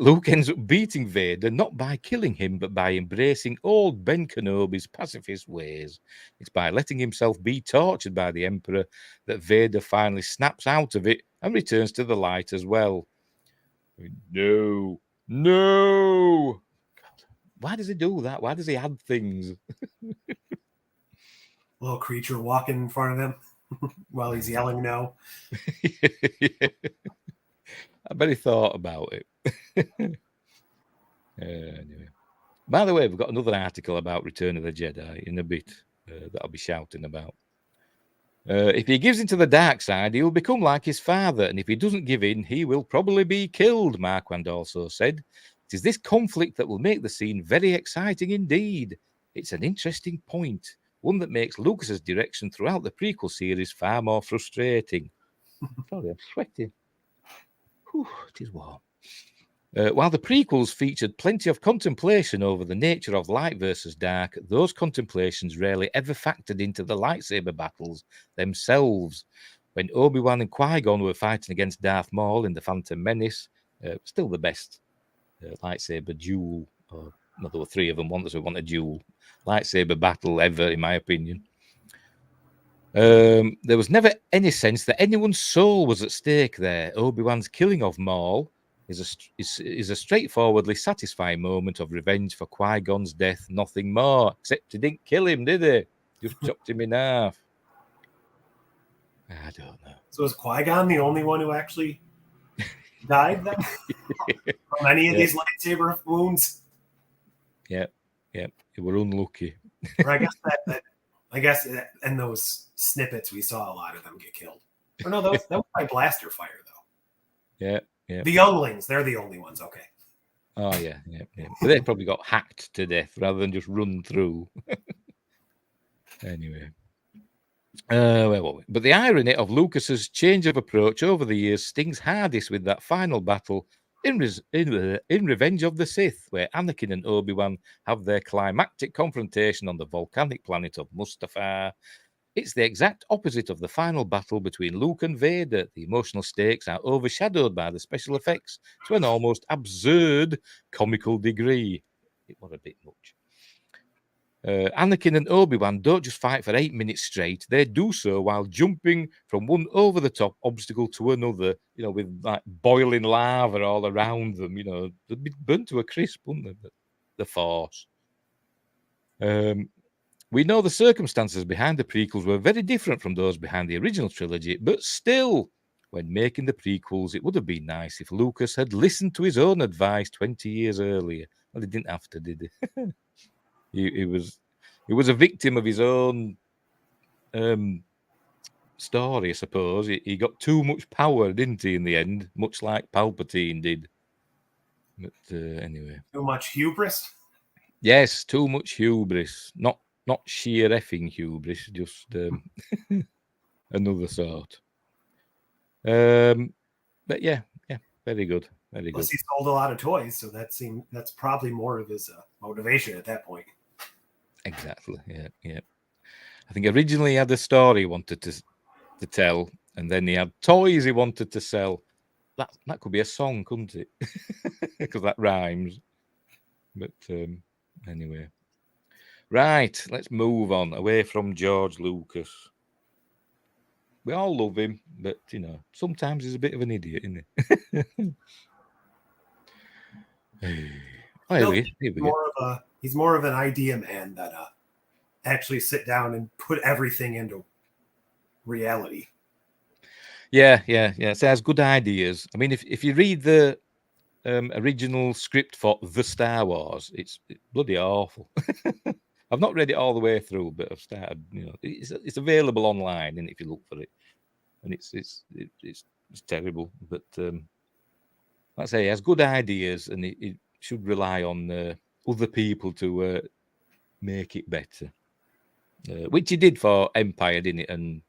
Luke ends up beating Vader not by killing him, but by embracing old Ben Kenobi's pacifist ways. It's by letting himself be tortured by the Emperor that Vader finally snaps out of it and returns to the light as well. No. God, why does he do that? Why does he add things? Little creature walking in front of him while he's yelling no. Yeah. I bet he thought about it. Anyway. By the way, we've got another article about Return of the Jedi in a bit that I'll be shouting about. If he gives into the dark side, he will become like his father, and if he doesn't give in, he will probably be killed, Marquand also said. It is this conflict that will make the scene very exciting indeed. It's an interesting point, one that makes Lucas's direction throughout the prequel series far more frustrating. Sorry, I'm sweating. Whew, it is warm. While the prequels featured plenty of contemplation over the nature of light versus dark, those contemplations rarely ever factored into the lightsaber battles themselves. When Obi-Wan and Qui-Gon were fighting against Darth Maul in The Phantom Menace, still the best lightsaber duel, or no, there were three of them, one that won a duel, lightsaber battle ever, in my opinion. There was never any sense that anyone's soul was at stake there. Obi-Wan's killing of Maul is a straightforwardly satisfying moment of revenge for Qui-Gon's death, nothing more. Except he didn't kill him, did he? Just chopped him in half. I don't know. So is Qui-Gon the only one who actually died then? From any of these lightsaber wounds? Yeah. You were unlucky. Or I guess in those snippets we saw a lot of them get killed. Or no, that was by blaster fire though. Yeah. The younglings, they're the only ones, okay. Oh, yeah. But they probably got hacked to death rather than just run through. Anyway. Where were we? But the irony of Lucas's change of approach over the years stings hardest with that final battle in Revenge of the Sith, where Anakin and Obi-Wan have their climactic confrontation on the volcanic planet of Mustafar. It's the exact opposite of the final battle between Luke and Vader. The emotional stakes are overshadowed by the special effects to an almost absurd comical degree. It was a bit much. Anakin and Obi-Wan don't just fight for 8 minutes straight. They do so while jumping from one over-the-top obstacle to another, with like boiling lava all around them. They'd be burnt to a crisp, wouldn't they? The Force. We know the circumstances behind the prequels were very different from those behind the original trilogy, but still, when making the prequels, it would have been nice if Lucas had listened to his own advice 20 years earlier. Well, he didn't have to, did he? He was a victim of his own story, I suppose. He got too much power, didn't he, in the end, much like Palpatine did. But anyway. Too much hubris? Yes, too much hubris. Not sheer effing hubris, just another sort. But yeah, very good. Plus, he sold a lot of toys, so that's probably more of his motivation at that point. Exactly. Yeah. I think originally he had a story he wanted to tell, and then he had toys he wanted to sell. That could be a song, couldn't it? Because that rhymes. But anyway. Right, let's move on away from George Lucas. We all love him, but sometimes he's a bit of an idiot, isn't he? He's more of an idea man that actually sit down and put everything into reality. Yeah. So has good ideas. I mean, if you read the original script for The Star Wars, it's bloody awful. I've not read it all the way through, but I've started. It's available online, and if you look for it, and it's terrible. But like I say, he has good ideas, and it should rely on other people to make it better, which he did for Empire, didn't it? And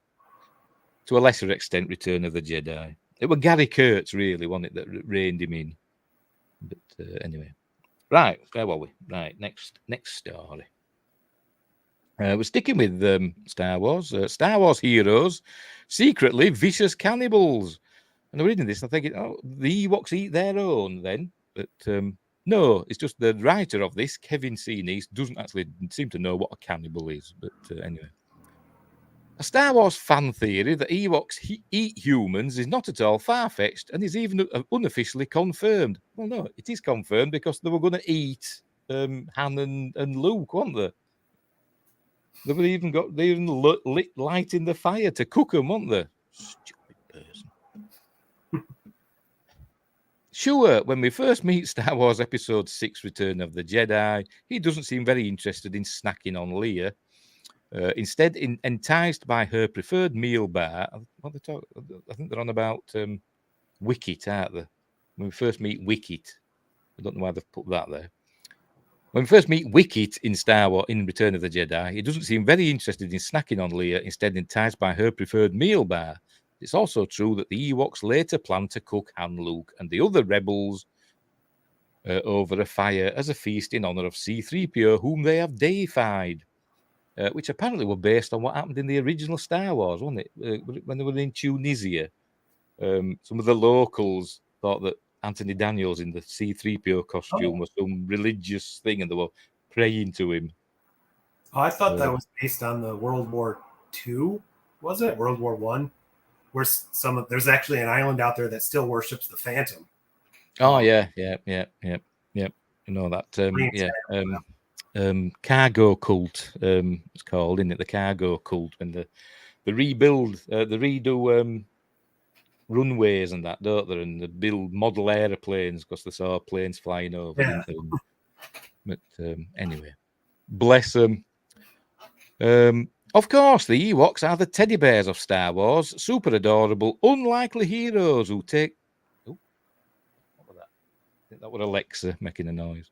to a lesser extent, Return of the Jedi. It was Gary Kurtz, really, wasn't it, that reined him in. But anyway, right, where were we? Right, next story. We're sticking with Star Wars. Star Wars heroes, secretly vicious cannibals. And I'm reading this and I'm thinking, the Ewoks eat their own then? But no, it's just the writer of this, Kevin Sinise, doesn't actually seem to know what a cannibal is. But anyway. A Star Wars fan theory that Ewoks eat humans is not at all far-fetched and is even unofficially confirmed. Well, no, it is confirmed because they were going to eat Han and Luke, weren't they? They even lit light in the fire to cook them, weren't they? Stupid person. Sure, when we first meet Star Wars Episode 6, Return of the Jedi, he doesn't seem very interested in snacking on Leia. Instead, enticed by her preferred meal bar, I think they're on about Wicket, aren't they? When we first meet Wicket, I don't know why they've put that there. When we first meet Wicket in Star Wars in Return of the Jedi, he doesn't seem very interested in snacking on Leia, instead enticed by her preferred meal bar. It's also true that the Ewoks later plan to cook Han, Luke, and the other rebels over a fire as a feast in honor of C-3PO, whom they have deified. Which apparently were based on what happened in the original Star Wars, wasn't it? When they were in Tunisia, some of the locals thought that Anthony Daniels in the C-3PO costume was some religious thing, and they were praying to him. Oh, I thought that was based on the World War II. Was it World War I? Where there's actually an island out there that still worships the Phantom. Oh yeah. You know that. Cargo cult. It's called, isn't it? The cargo cult. When they redo runways and that, don't they? And they build model aeroplanes because they saw planes flying over. Yeah. But anyway, bless them. Of course, the Ewoks are the teddy bears of Star Wars. Super adorable, unlikely heroes who take. Oh, what was that? I think that was Alexa making a noise.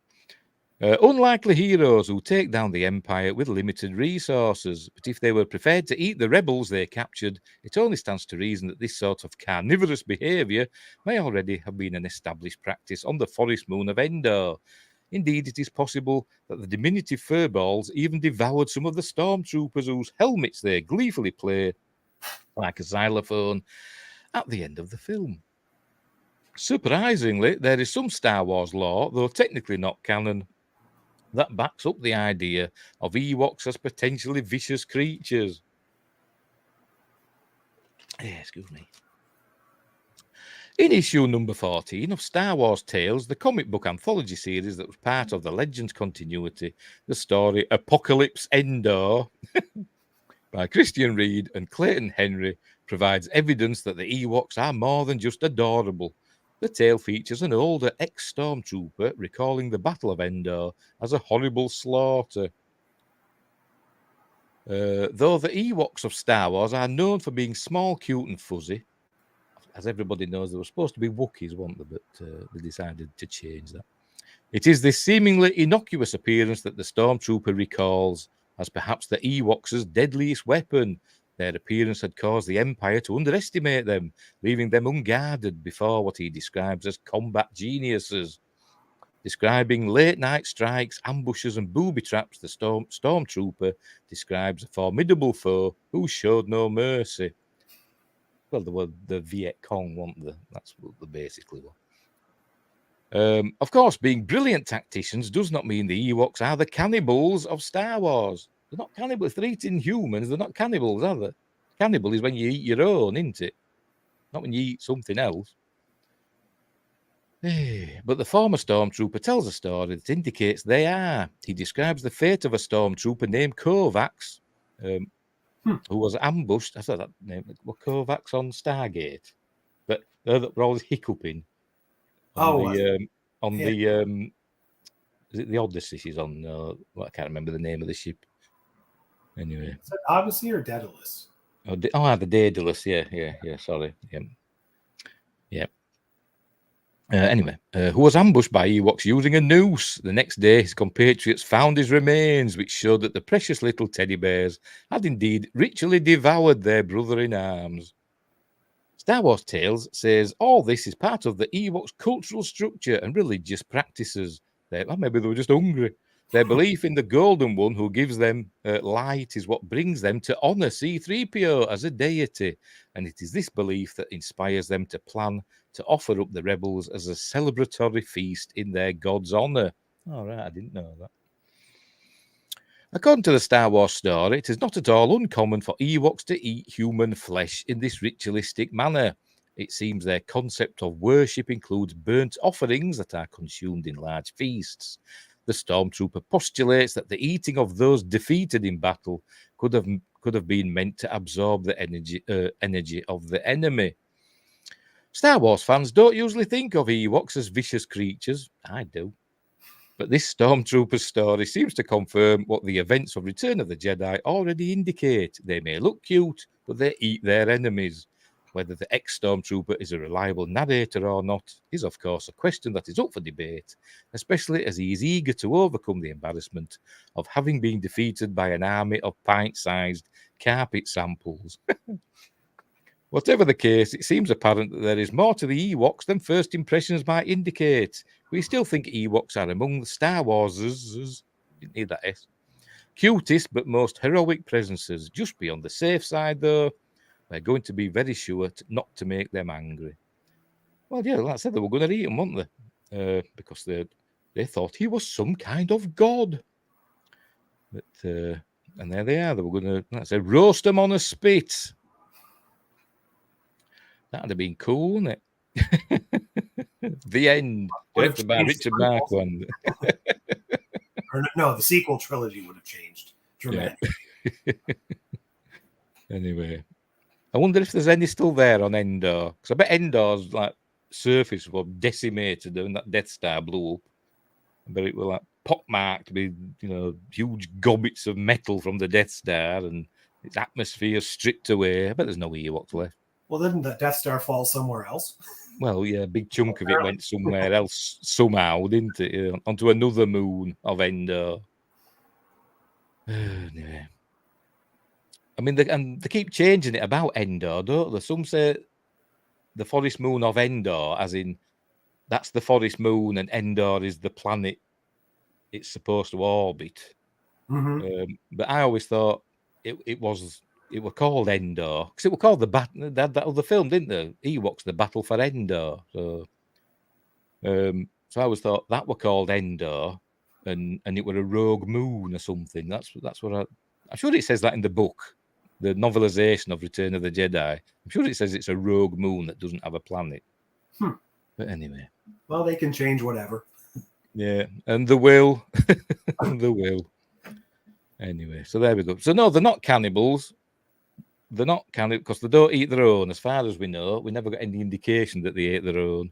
Unlikely heroes who take down the Empire with limited resources, but if they were prepared to eat the rebels they captured, it only stands to reason that this sort of carnivorous behaviour may already have been an established practice on the forest moon of Endor. Indeed, it is possible that the diminutive furballs even devoured some of the stormtroopers whose helmets they gleefully play like a xylophone at the end of the film. Surprisingly, there is some Star Wars lore, though technically not canon, that backs up the idea of Ewoks as potentially vicious creatures. Excuse me. In issue number 14 of Star Wars Tales, the comic book anthology series that was part of the Legends continuity, the story Apocalypse Endor by Christian Reed and Clayton Henry provides evidence that the Ewoks are more than just adorable. The tale features an older ex-stormtrooper recalling the Battle of Endor as a horrible slaughter. Though the Ewoks of Star Wars are known for being small, cute and fuzzy, as everybody knows, they were supposed to be Wookiees, weren't they? But they decided to change that. It is this seemingly innocuous appearance that the stormtrooper recalls as perhaps the Ewoks' deadliest weapon. Their appearance had caused the Empire to underestimate them, leaving them unguarded before what he describes as combat geniuses. Describing late-night strikes, ambushes, and booby traps, the stormtrooper describes a formidable foe who showed no mercy. Well, they were the Viet Cong, weren't they? That's what they basically were. Of course, being brilliant tacticians does not mean the Ewoks are the cannibals of Star Wars. They're not cannibals. If they're eating humans, they're not cannibals, are they? Cannibal is when you eat your own, isn't it? Not when you eat something else. But the former stormtrooper tells a story that indicates they are. He describes the fate of a stormtrooper named Kovacs, who was ambushed. I thought that name were Kovacs on Stargate, but they're always hiccuping. Is it the Odyssey she's on? I can't remember the name of the ship. Anyway, is it Odyssey or Daedalus? The Daedalus. Yeah. Sorry. Yeah. Anyway, who was ambushed by Ewoks using a noose. The next day, his compatriots found his remains, which showed that the precious little teddy bears had indeed ritually devoured their brother in arms. Star Wars Tales says all this is part of the Ewoks' cultural structure and religious practices. Maybe they were just hungry. Their belief in the Golden One who gives them light is what brings them to honour C-3PO as a deity, and it is this belief that inspires them to plan to offer up the rebels as a celebratory feast in their god's honour. All right, I didn't know that. According to the Star Wars story, it is not at all uncommon for Ewoks to eat human flesh in this ritualistic manner. It seems their concept of worship includes burnt offerings that are consumed in large feasts. The stormtrooper postulates that the eating of those defeated in battle could have been meant to absorb the energy of the enemy. Star Wars fans don't usually think of Ewoks as vicious creatures. I do. But this stormtrooper story seems to confirm what the events of Return of the Jedi already indicate. They may look cute, but they eat their enemies. Whether the ex-stormtrooper is a reliable narrator or not is, of course, a question that is up for debate, especially as he is eager to overcome the embarrassment of having been defeated by an army of pint-sized carpet samples. Whatever the case, it seems apparent that there is more to the Ewoks than first impressions might indicate. We still think Ewoks are among the Star Wars' didn't need that S, cutest but most heroic presences. Just be on the safe side, though. We're going to be very sure not to make them angry. Well, yeah, like I said, they were going to eat him, weren't they? Because they thought he was some kind of god. But and there they are. They were going to, like I said, roast him on a spit. That'd have been cool, wouldn't it? The end. Directed by Richard Marquand. No, the sequel trilogy would have changed dramatically. Yeah. Anyway, I wonder if there's any still there on Endor. Because I bet Endor's like surface was decimated when that Death Star blew up. I bet it was like pockmarked with, huge gobbets of metal from the Death Star and its atmosphere stripped away. I bet there's no Ewoks left. Well, didn't the Death Star fall somewhere else? Well, yeah, a big chunk of it went somewhere else somehow, didn't it? Onto another moon of Endor. Anyway. I mean, they keep changing it about Endor, don't they? Some say the forest moon of Endor, as in that's the forest moon and Endor is the planet it's supposed to orbit. Mm-hmm. But I always thought it was called Endor because it was called the battle. That other film, didn't they? Ewoks, the Battle for Endor. So I always thought that were called Endor, and it were a rogue moon or something. That's what I'm sure it says that in the book, the novelization of Return of the Jedi. I'm sure it says it's a rogue moon that doesn't have a planet. But anyway, well, they can change whatever. Yeah, and the will, the will. Anyway, so there we go. So no, they're not cannibals. They're not cannibals because they don't eat their own, as far as we know. We never got any indication that they ate their own.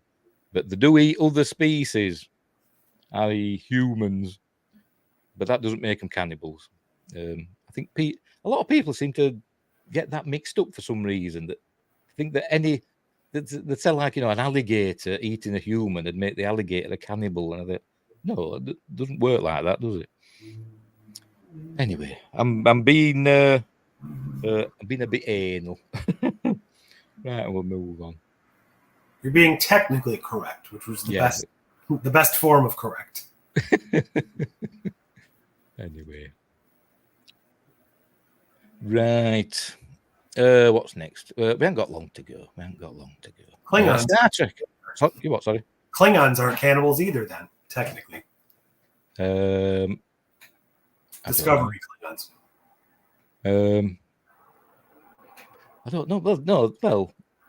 But they do eat other species, i.e. humans. But that doesn't make them cannibals. I think a lot of people seem to get that mixed up for some reason. That think that they tell like, an alligator eating a human would make the alligator a cannibal. And I think, no, it doesn't work like that, does it? Anyway, I'm being a bit anal. Right, we'll move on. You're being technically correct, which was the best form of correct. Anyway. Right. What's next? We haven't got long to go. Klingons. Star Trek. Sorry. Klingons aren't cannibals either, then, technically. Discovery Klingons. I don't know. Well,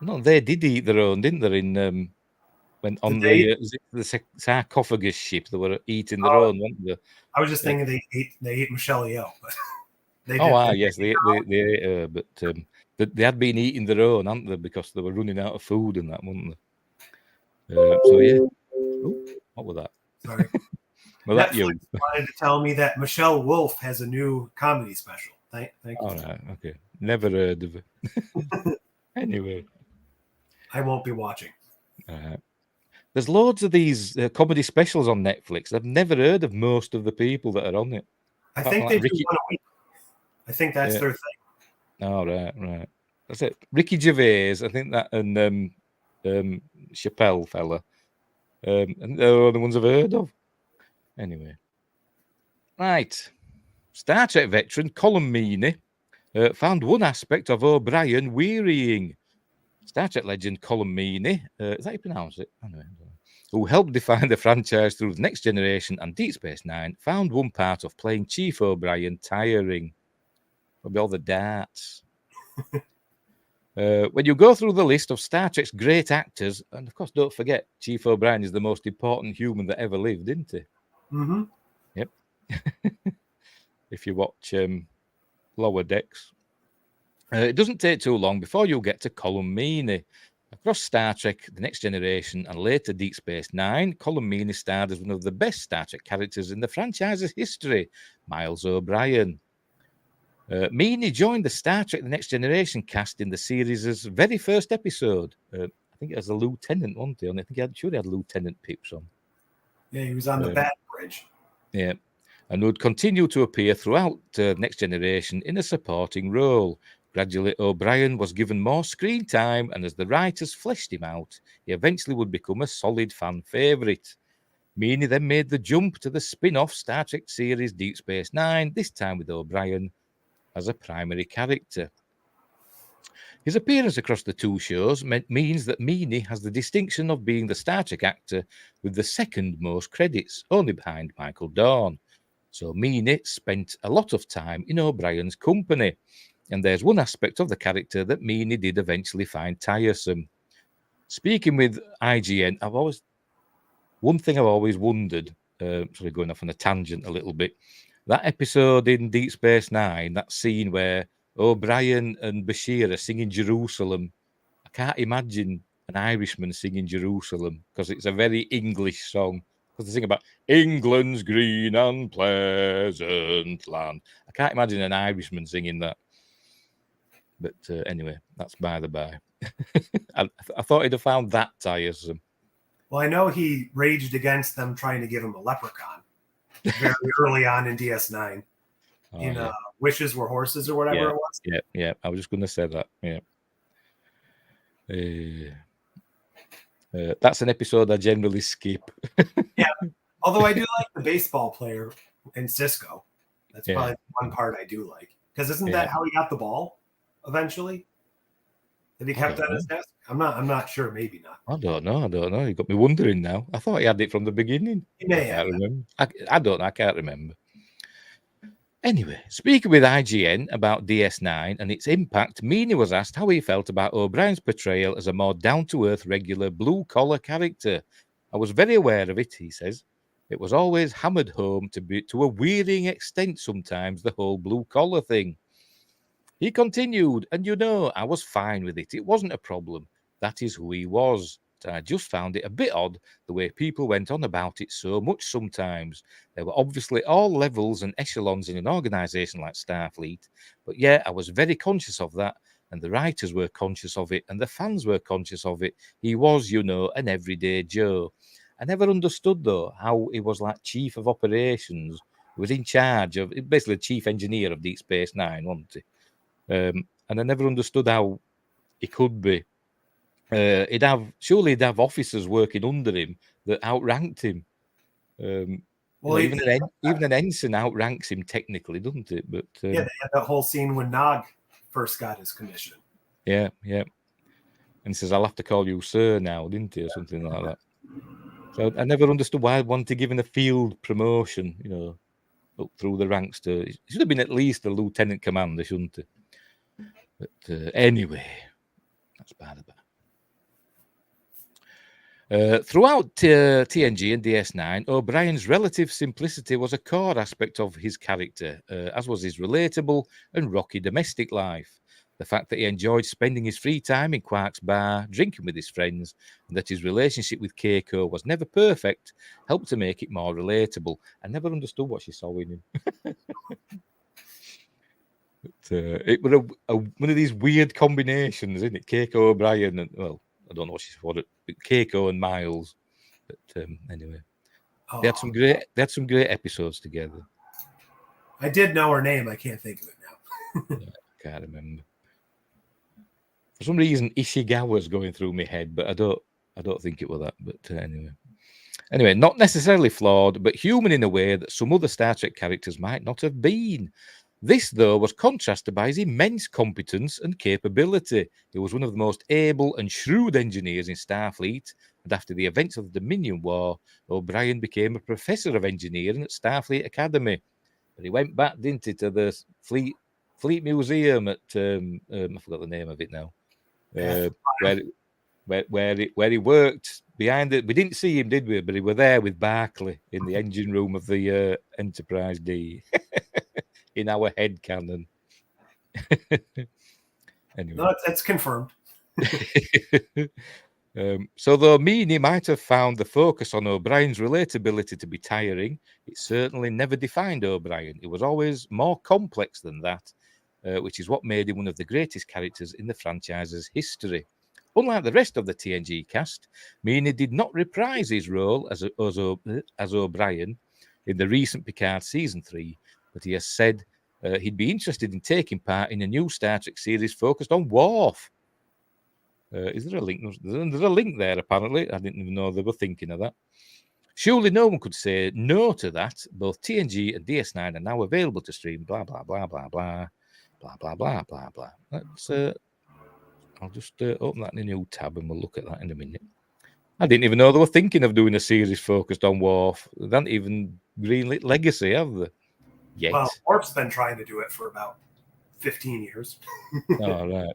no, they did eat their own, didn't they? In when on the sarcophagus ship, they were eating their own, weren't they? I was just thinking they ate Michelle Yeoh. Yes, they ate her, but they had been eating their own, hadn't they? Because they were running out of food and that, weren't they? So yeah. Ooh, what was that? Sorry. Well, that you wanted to tell me that Michelle Wolf has a new comedy special. Thank you. All right, okay. Never heard of it. Anyway, I won't be watching. There's loads of these comedy specials on Netflix. I've never heard of most of the people that are on it. I think they do one a week. I think that's their thing. Oh, right. That's it. Ricky Gervais, I think that, and Chappelle fella. And they're the only ones I've heard of. Anyway. Right. Star Trek veteran Colm Meaney found one aspect of O'Brien wearying. Star Trek legend Colm Meaney, is that how you pronounce it? Anyway, who helped define the franchise through the Next Generation and Deep Space Nine, found one part of playing Chief O'Brien tiring. Probably all the darts. When you go through the list of Star Trek's great actors, and of course, don't forget, Chief O'Brien is the most important human that ever lived, isn't he? Mm-hmm. Yep. If you watch Lower Decks. It doesn't take too long before you'll get to Colm Meaney. Across Star Trek, The Next Generation, and later Deep Space Nine, Colm Meaney starred as one of the best Star Trek characters in the franchise's history, Miles O'Brien. Meaney joined the Star Trek The Next Generation cast in the series' very first episode. I think as a lieutenant, wasn't he? I think he had Lieutenant Pips on. Yeah, he was on the Bat Bridge. Yeah, and would continue to appear throughout Next Generation in a supporting role. Gradually, O'Brien was given more screen time, and as the writers fleshed him out, he eventually would become a solid fan favourite. Meaney then made the jump to the spin-off Star Trek series Deep Space Nine, this time with O'Brien as a primary character. His appearance across the two shows means that Meaney has the distinction of being the Star Trek actor with the second most credits, only behind Michael Dorn. So Meaney spent a lot of time in O'Brien's company. And there's one aspect of the character that Meaney did eventually find tiresome. Speaking with IGN, one thing I've always wondered, sorry, going off on a tangent a little bit, that episode in Deep Space Nine, that scene where O'Brien and Bashir are singing Jerusalem, I can't imagine an Irishman singing Jerusalem because it's a very English song. Because they sing about England's green and pleasant land. I can't imagine an Irishman singing that. But anyway, that's by the by. I thought he'd have found that tiresome. Well, I know he raged against them trying to give him a leprechaun very early on in DS9. Wishes Were Horses or whatever it was. Yeah. I was just going to say that. Yeah. That's an episode I generally skip. Yeah. Although I do like the baseball player in Cisco. That's probably one part I do like. Because isn't that how he got the ball? Eventually, that he kept on his desk. I'm not sure. Maybe not. I don't know. You got me wondering now. I thought he had it from the beginning. He may have. I don't know. I can't remember. Anyway, speaking with IGN about DS9 and its impact, Meaney was asked how he felt about O'Brien's portrayal as a more down-to-earth, regular, blue-collar character. I was very aware of it, he says. It was always hammered home to a wearying extent sometimes, the whole blue-collar thing. He continued, and I was fine with it. It wasn't a problem. That is who he was. I just found it a bit odd the way people went on about it so much sometimes. There were obviously all levels and echelons in an organisation like Starfleet, but yeah, I was very conscious of that, and the writers were conscious of it, and the fans were conscious of it. He was, an everyday Joe. I never understood, though, how he was like chief of operations. He was in charge of, basically chief engineer of Deep Space Nine, wasn't he? And I never understood how he could be. He'd have officers working under him that outranked him. Even an ensign outranks him technically, doesn't it? But they had that whole scene when Nog first got his commission. Yeah. And he says, "I'll have to call you sir now," didn't he, or something like that. So I never understood why I'd want to give him a field promotion, up through the ranks to. It should have been at least a lieutenant commander, shouldn't it? But anyway, that's bad. Throughout TNG and DS9, O'Brien's relative simplicity was a core aspect of his character, as was his relatable and rocky domestic life. The fact that he enjoyed spending his free time in Quark's bar, drinking with his friends, and that his relationship with Keiko was never perfect, helped to make it more relatable. I never understood what she saw in him. It was one of these weird combinations, isn't it? Keiko O'Brien and, I don't know what it, but Keiko and Miles. But anyway, they had some great episodes together. I did know her name. I can't think of it now. I can't remember. For some reason, Ishigawa's going through my head, but I don't think it was that. But anyway, Anyway, not necessarily flawed, but human in a way that some other Star Trek characters might not have been. This, though, was contrasted by his immense competence and capability. He was one of the most able and shrewd engineers in Starfleet, and after the events of the Dominion War, O'Brien became a professor of engineering at Starfleet Academy. But he went back, didn't he, to the Fleet Museum at I forgot the name of it now, where he worked behind it. We didn't see him, did we? But he were there with Barclay in the engine room of the Enterprise D. In our head canon. Anyway. No, it's confirmed. So though Meaney might have found the focus on O'Brien's relatability to be tiring, it certainly never defined O'Brien. It was always more complex than that, which is what made him one of the greatest characters in the franchise's history. Unlike the rest of the TNG cast, Meaney did not reprise his role as O'Brien in the recent Picard Season 3, but he has said he'd be interested in taking part in a new Star Trek series focused on Worf. Is there a link? There's a link there, apparently. I didn't even know they were thinking of that. Surely no one could say no to that. Both TNG and DS9 are now available to stream, blah, blah, blah, blah, blah, blah, blah, blah, blah, blah. Let's, I'll just open that in a new tab and we'll look at that in a minute. I didn't even know they were thinking of doing a series focused on Worf. They haven't even greenlit Legacy, have they? Yet. Well, Worf's been trying to do it for about 15 years. Oh, right.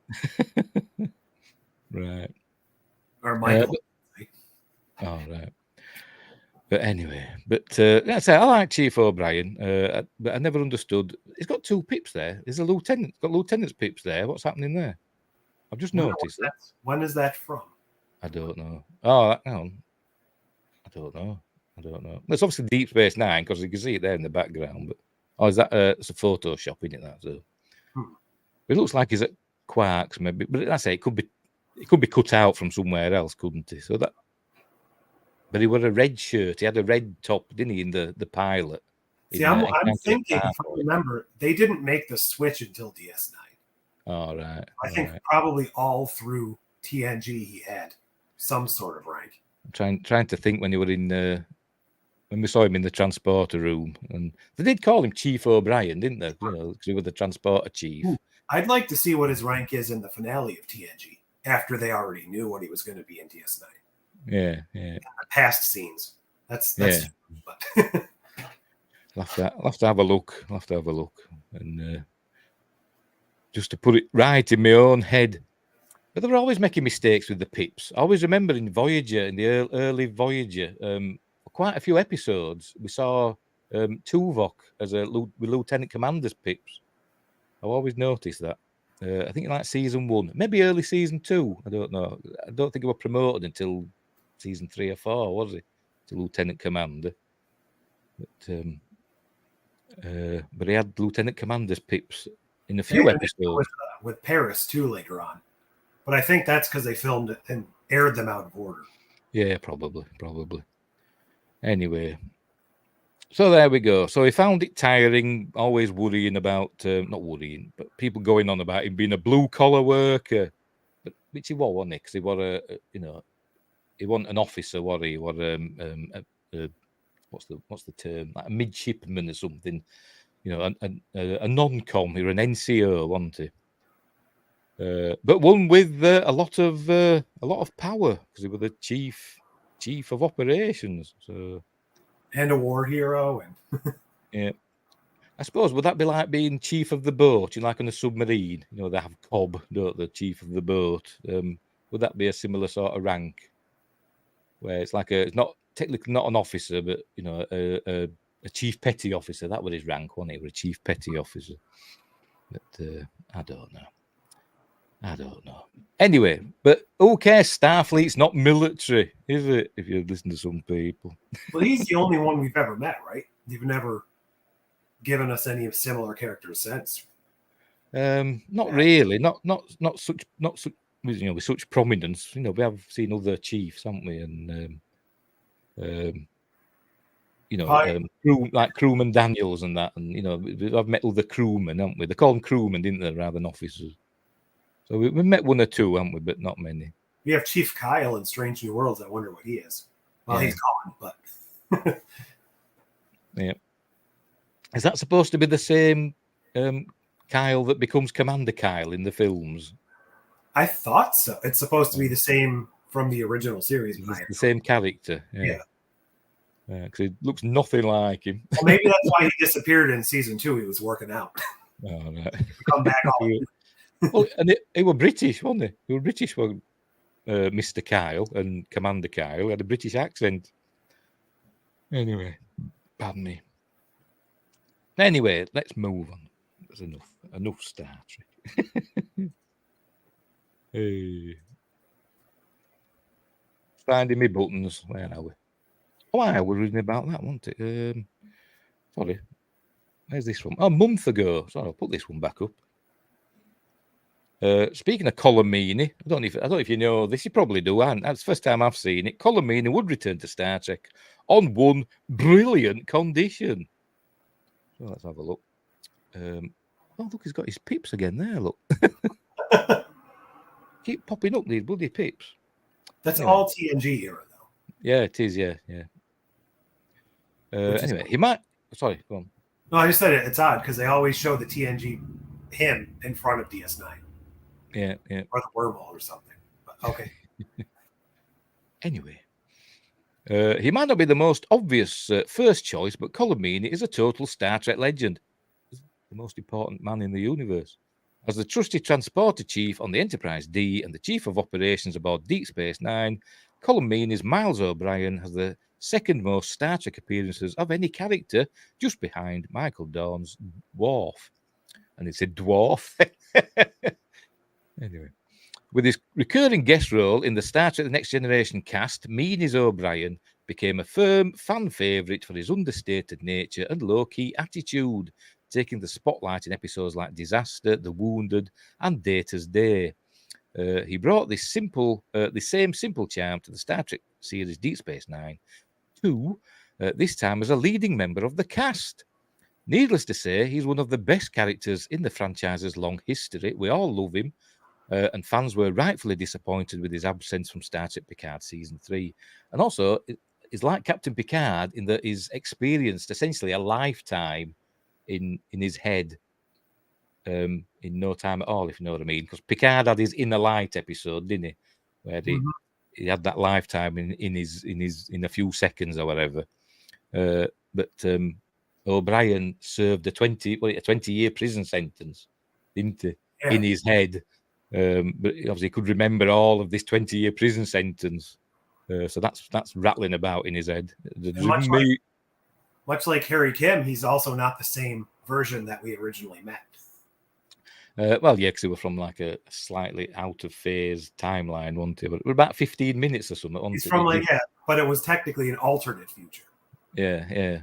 Right. Or Michael. Oh, right. But anyway, that's it. I like Chief O'Brien, but I never understood. He's got 2 pips there. There's a lieutenant. Got lieutenant's pips there. What's happening there? I've just noticed that. When is that from? I don't know. Oh, hang on. I don't know. It's obviously Deep Space Nine because you can see it there in the background. But is that it's a Photoshop, isn't it? That so. It looks like he's at Quarks, maybe. But that's it. It could be cut out from somewhere else, couldn't he? So that. But he wore a red shirt. He had a red top, didn't he, in the pilot? See, I'm thinking, if I remember, they didn't make the switch until DS9. Oh, right. I think probably all through TNG he had some sort of rank. I'm trying to think when he were in when we saw him in the transporter room, and they did call him Chief O'Brien, didn't they? You know, because he was the transporter chief. I'd like to see what his rank is in the finale of TNG after they already knew what he was going to be in DS9. Yeah. The past scenes. That's yeah. But I'll have to have a look. And just to put it right in my own head. But they were always making mistakes with the pips. I always remember in Voyager, in the early Voyager, quite a few episodes, we saw Tuvok as with Lieutenant Commander's pips. I've always noticed that. I think like season 1, maybe early season 2. I don't know. I don't think it was promoted until season 3 or 4, was it? To Lieutenant Commander. But he had Lieutenant Commander's pips in a few episodes. With Paris, too, later on. But I think that's because they filmed it and aired them out of order. Yeah, probably. Anyway, so there we go. So he found it tiring, always worrying about, not worrying, but people going on about him being a blue-collar worker. But which he was, wasn't he? Because he was he wasn't an officer, was he? He was what's the term? Like a midshipman or something. You know, a non-com. He was an NCO, wasn't he? But one with a lot of power because he was the chief of operations. So and a war hero, and yeah, I suppose would that be like being chief of the boat? You know, like on a submarine, you know, they have Cobb, don't they? Chief of the boat. Would that be a similar sort of rank, where it's like it's not technically not an officer, but you know, a chief petty officer? That was his rank, wasn't it? He was a chief petty officer. But I don't know. Anyway, but who cares? Starfleet's not military, is it? If you listen to some people. Well, he's the only one we've ever met, right? They've never given us any similar characters since. Not really. Not such. You know, with such prominence. You know, we have seen other chiefs, haven't we? And you know, like crewman Daniels and that. And you know, I've met other crewmen, haven't we? They call them crewmen, didn't they, rather than officers? So we met one or two, haven't we? But not many. We have Chief Kyle in Strange New Worlds. I wonder what he is. Well, he's gone, but yeah. Is that supposed to be the same Kyle that becomes Commander Kyle in the films? I thought so. It's supposed to be the same from the original series. It's the same character. Yeah. Because he looks nothing like him. Well, maybe that's why he disappeared in season 2. He was working out. Oh, right. Come back on. Well, and he was British, wasn't he? He was British, for Mr. Kyle and Commander Kyle. He had a British accent. Anyway, pardon me. Anyway, let's move on. There's enough Star Trek. Hey. Finding me buttons. Where are we? Oh, I was reading about that, wasn't it? Sorry. Where's this from? Oh, a month ago. Sorry, I'll put this one back up. Speaking of Colm Meaney, I don't know if you know this. You probably do. That's the first time I've seen it. Colm Meaney would return to Star Trek on one brilliant condition. So let's have a look. Oh, look, he's got his pips again there. Look, keep popping up these bloody pips. That's all TNG era, though. Yeah, it is. Yeah. Anyway, he might. Sorry, go on. No, I just said it's odd because they always show the TNG him in front of DS9. Yeah. Or the wormhole or something. But, okay. Anyway, he might not be the most obvious first choice, but Colm Meaney is a total Star Trek legend. He's the most important man in the universe. As the trusted transporter chief on the Enterprise D and the chief of operations aboard Deep Space Nine, Colm Meaney's Miles O'Brien has the second most Star Trek appearances of any character, just behind Michael Dorn's Worf. And it's a dwarf. Anyway, with his recurring guest role in the Star Trek The Next Generation cast, Meaney's O'Brien became a firm fan favourite for his understated nature and low-key attitude, taking the spotlight in episodes like Disaster, The Wounded, and Data's Day. He brought this same simple charm to the Star Trek series Deep Space Nine, too, this time as a leading member of the cast. Needless to say, he's one of the best characters in the franchise's long history. We all love him, and fans were rightfully disappointed with his absence from Star Trek Picard Season 3. And also, he's like Captain Picard in that he's experienced essentially a lifetime in his head in no time at all, if you know what I mean. Because Picard had his Inner Light episode, didn't he? Where he had that lifetime in a few seconds or whatever. But O'Brien served a 20-year prison sentence, didn't he? Yeah. In his head. But obviously he could remember all of this 20-year prison sentence. So that's rattling about in his head. Much like Harry Kim, he's also not the same version that we originally met. Well, yeah, because they were from like a slightly out of phase timeline, wasn't it? But it was about 15 minutes or something. He's from but it was technically an alternate future. Yeah.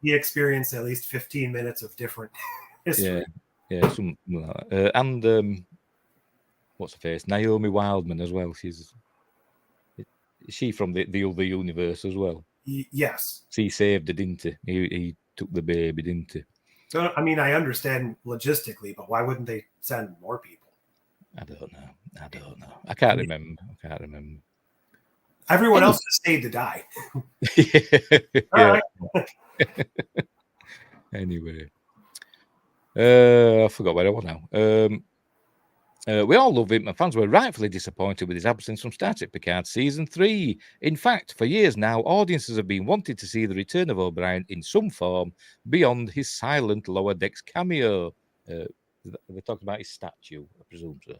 He experienced at least 15 minutes of different history. Yeah, something like that. And what's her face? Naomi Wildman as well. Is she from the other universe as well? Yes. He saved her, didn't he? He took the baby, didn't he? So, I mean, I understand logistically, but why wouldn't they send more people? I don't know. I can't remember. Everyone else just stayed to die. Yeah. Anyway. I forgot where I was now. We all love him, and fans were rightfully disappointed with his absence from Star Trek Picard Season 3. In fact, for years now, audiences have been wanting to see the return of O'Brien in some form beyond his silent Lower Decks cameo. They talked about his statue, I presume so.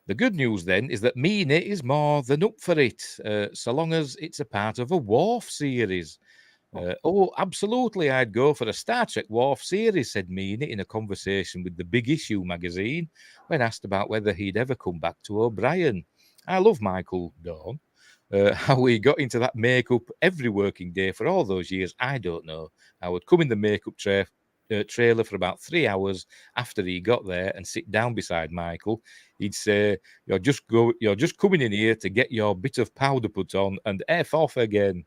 The good news, then, is that Meaney is more than up for it, so long as it's a part of a Worf series. Absolutely, I'd go for a Star Trek Worf series, said Meaney in a conversation with the Big Issue magazine when asked about whether he'd ever come back to O'Brien. I love Michael Dorn. How he got into that makeup every working day for all those years, I don't know. I would come in the makeup trailer for about 3 hours after he got there and sit down beside Michael. He'd say, you're just coming in here to get your bit of powder put on and F off again.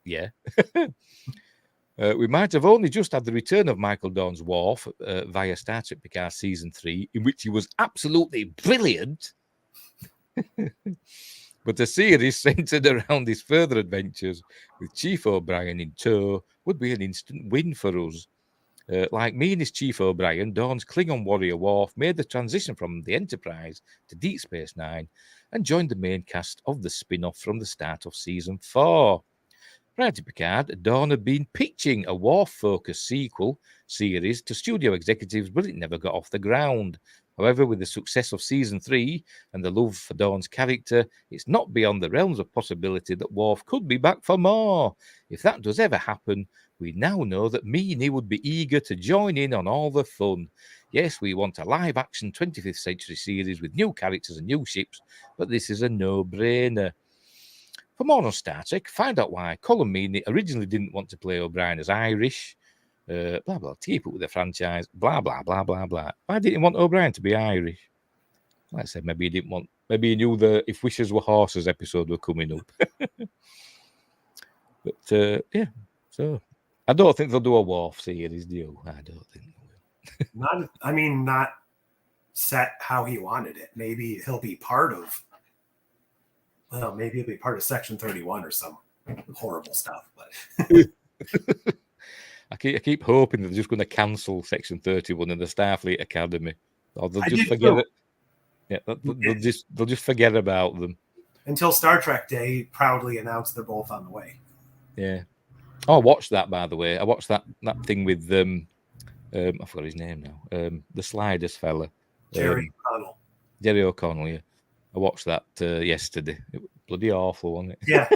Yeah. We might have only just had the return of Michael Dorn's Worf via Star Trek Picard Season 3, in which he was absolutely brilliant. But a series centered around his further adventures with Chief O'Brien in tow would be an instant win for us. Like Meaney's Chief O'Brien, Dawn's Klingon warrior Worf made the transition from the Enterprise to Deep Space Nine and joined the main cast of the spin-off from the start of Season 4. Prior to Picard, Dawn had been pitching a Worf-focused sequel series to studio executives, but it never got off the ground. However, with the success of Season 3 and the love for Dawn's character, it's not beyond the realms of possibility that Worf could be back for more. If that does ever happen, we now know that Meaney would be eager to join in on all the fun. Yes, we want a live-action 25th century series with new characters and new ships, but this is a no-brainer. For more on Star Trek, find out why Colm Meaney originally didn't want to play O'Brien as Irish, blah, blah, to keep up with the franchise, blah, blah, blah, blah, blah. Why didn't he want O'Brien to be Irish? Like I said, maybe he knew the If Wishes Were Horses episode were coming up. But, yeah, so I don't think they'll do a Worf series, do you? I don't think they will. Not set how he wanted it. Maybe he'll be part of, maybe he'll be part of Section 31 or some horrible stuff. But I keep hoping they're just going to cancel Section 31 in the Starfleet Academy, or they'll just forget it. Yeah, they'll just forget about them until Star Trek Day proudly announced they're both on the way. Yeah. Oh, I watched that, by the way. I watched that thing with I forgot his name now. The Sliders fella, Jerry O'Connell. Jerry O'Connell. Yeah, I watched that yesterday. It was bloody awful, wasn't it? Yeah.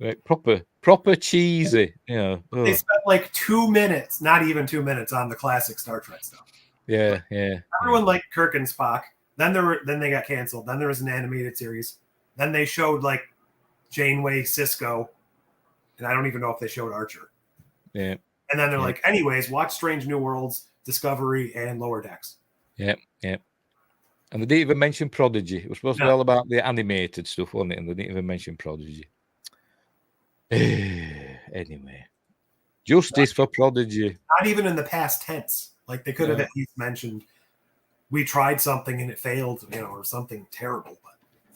Right, proper cheesy. Yeah. Oh. They spent like 2 minutes, not even 2 minutes, on the classic Star Trek stuff. Yeah. Everyone liked Kirk and Spock. Then they got canceled. Then there was an animated series. Then they showed like Janeway, Sisko, and I don't even know if they showed Archer. Yeah. And then they're like, anyways, watch Strange New Worlds, Discovery, and Lower Decks. Yeah. And they didn't even mention Prodigy. It was supposed to be all about the animated stuff, wasn't it? And they didn't even mention Prodigy. Anyway, justice for Prodigy. Not even in the past tense. Like they could have at least mentioned we tried something and it failed, or something terrible.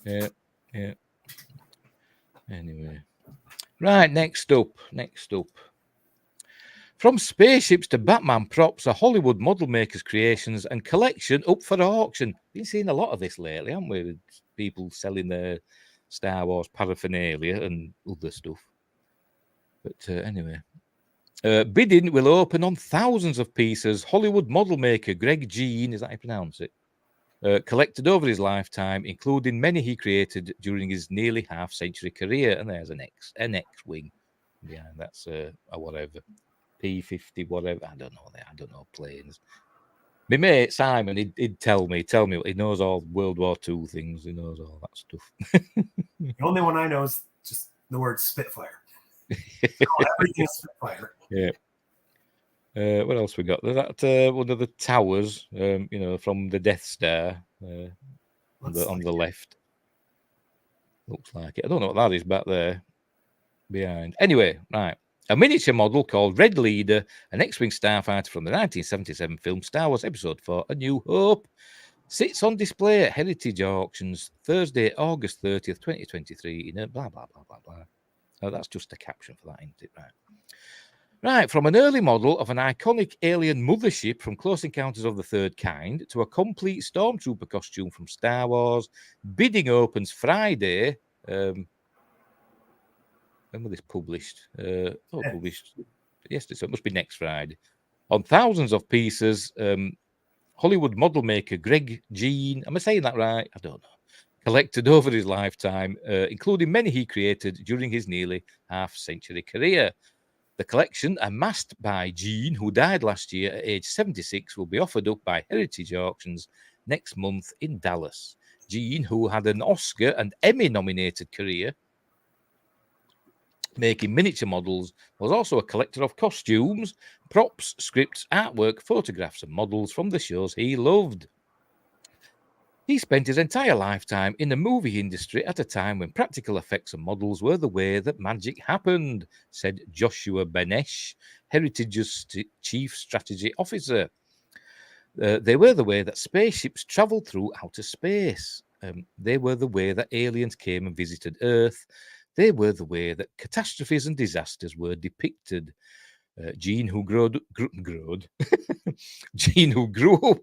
But yeah. Anyway, right. Next up. From spaceships to Batman props, a Hollywood model maker's creations and collection up for auction. Been seeing a lot of this lately, haven't we? With people selling their Star Wars paraphernalia and other stuff. But anyway, bidding will open on thousands of pieces. Hollywood model maker Greg Jean, is that how you pronounce it? Collected over his lifetime, including many he created during his nearly half-century career. And there's an X-wing behind. That's a whatever. P-50, whatever. I don't know planes. My mate Simon, he'd tell me he knows all World War II things. He knows all that stuff. The only one I know is just the word Spitfire. Everything's Spitfire. Yeah. What else we got? There's that one of the towers, from the Death Star on the left. Looks like it. I don't know what that is back there behind. Anyway, right. A miniature model called Red Leader, an X-Wing starfighter from the 1977 film Star Wars Episode 4, A New Hope, sits on display at Heritage Auctions Thursday, August 30th, 2023 in a blah, blah, blah, blah, blah. Oh, that's just a caption for that, isn't it? Right, from an early model of an iconic alien mothership from Close Encounters of the Third Kind to a complete Stormtrooper costume from Star Wars, bidding opens Friday. When was this published? Published yesterday, so it must be next Friday. On thousands of pieces, Hollywood model maker Greg Jean, am I saying that right? I don't know. Collected over his lifetime, including many he created during his nearly half-century career. The collection, amassed by Jean, who died last year at age 76, will be offered up by Heritage Auctions next month in Dallas. Jean, who had an Oscar and Emmy-nominated career making miniature models, was also a collector of costumes, props, scripts, artwork, photographs, and models from the shows he loved. He spent his entire lifetime in the movie industry at a time when practical effects and models were the way that magic happened, said Joshua Benesh, Heritage's chief strategy officer. They were the way that spaceships traveled through outer space. They were the way that aliens came and visited Earth. They were the way that catastrophes and disasters were depicted. Gene, who Gene, who grew up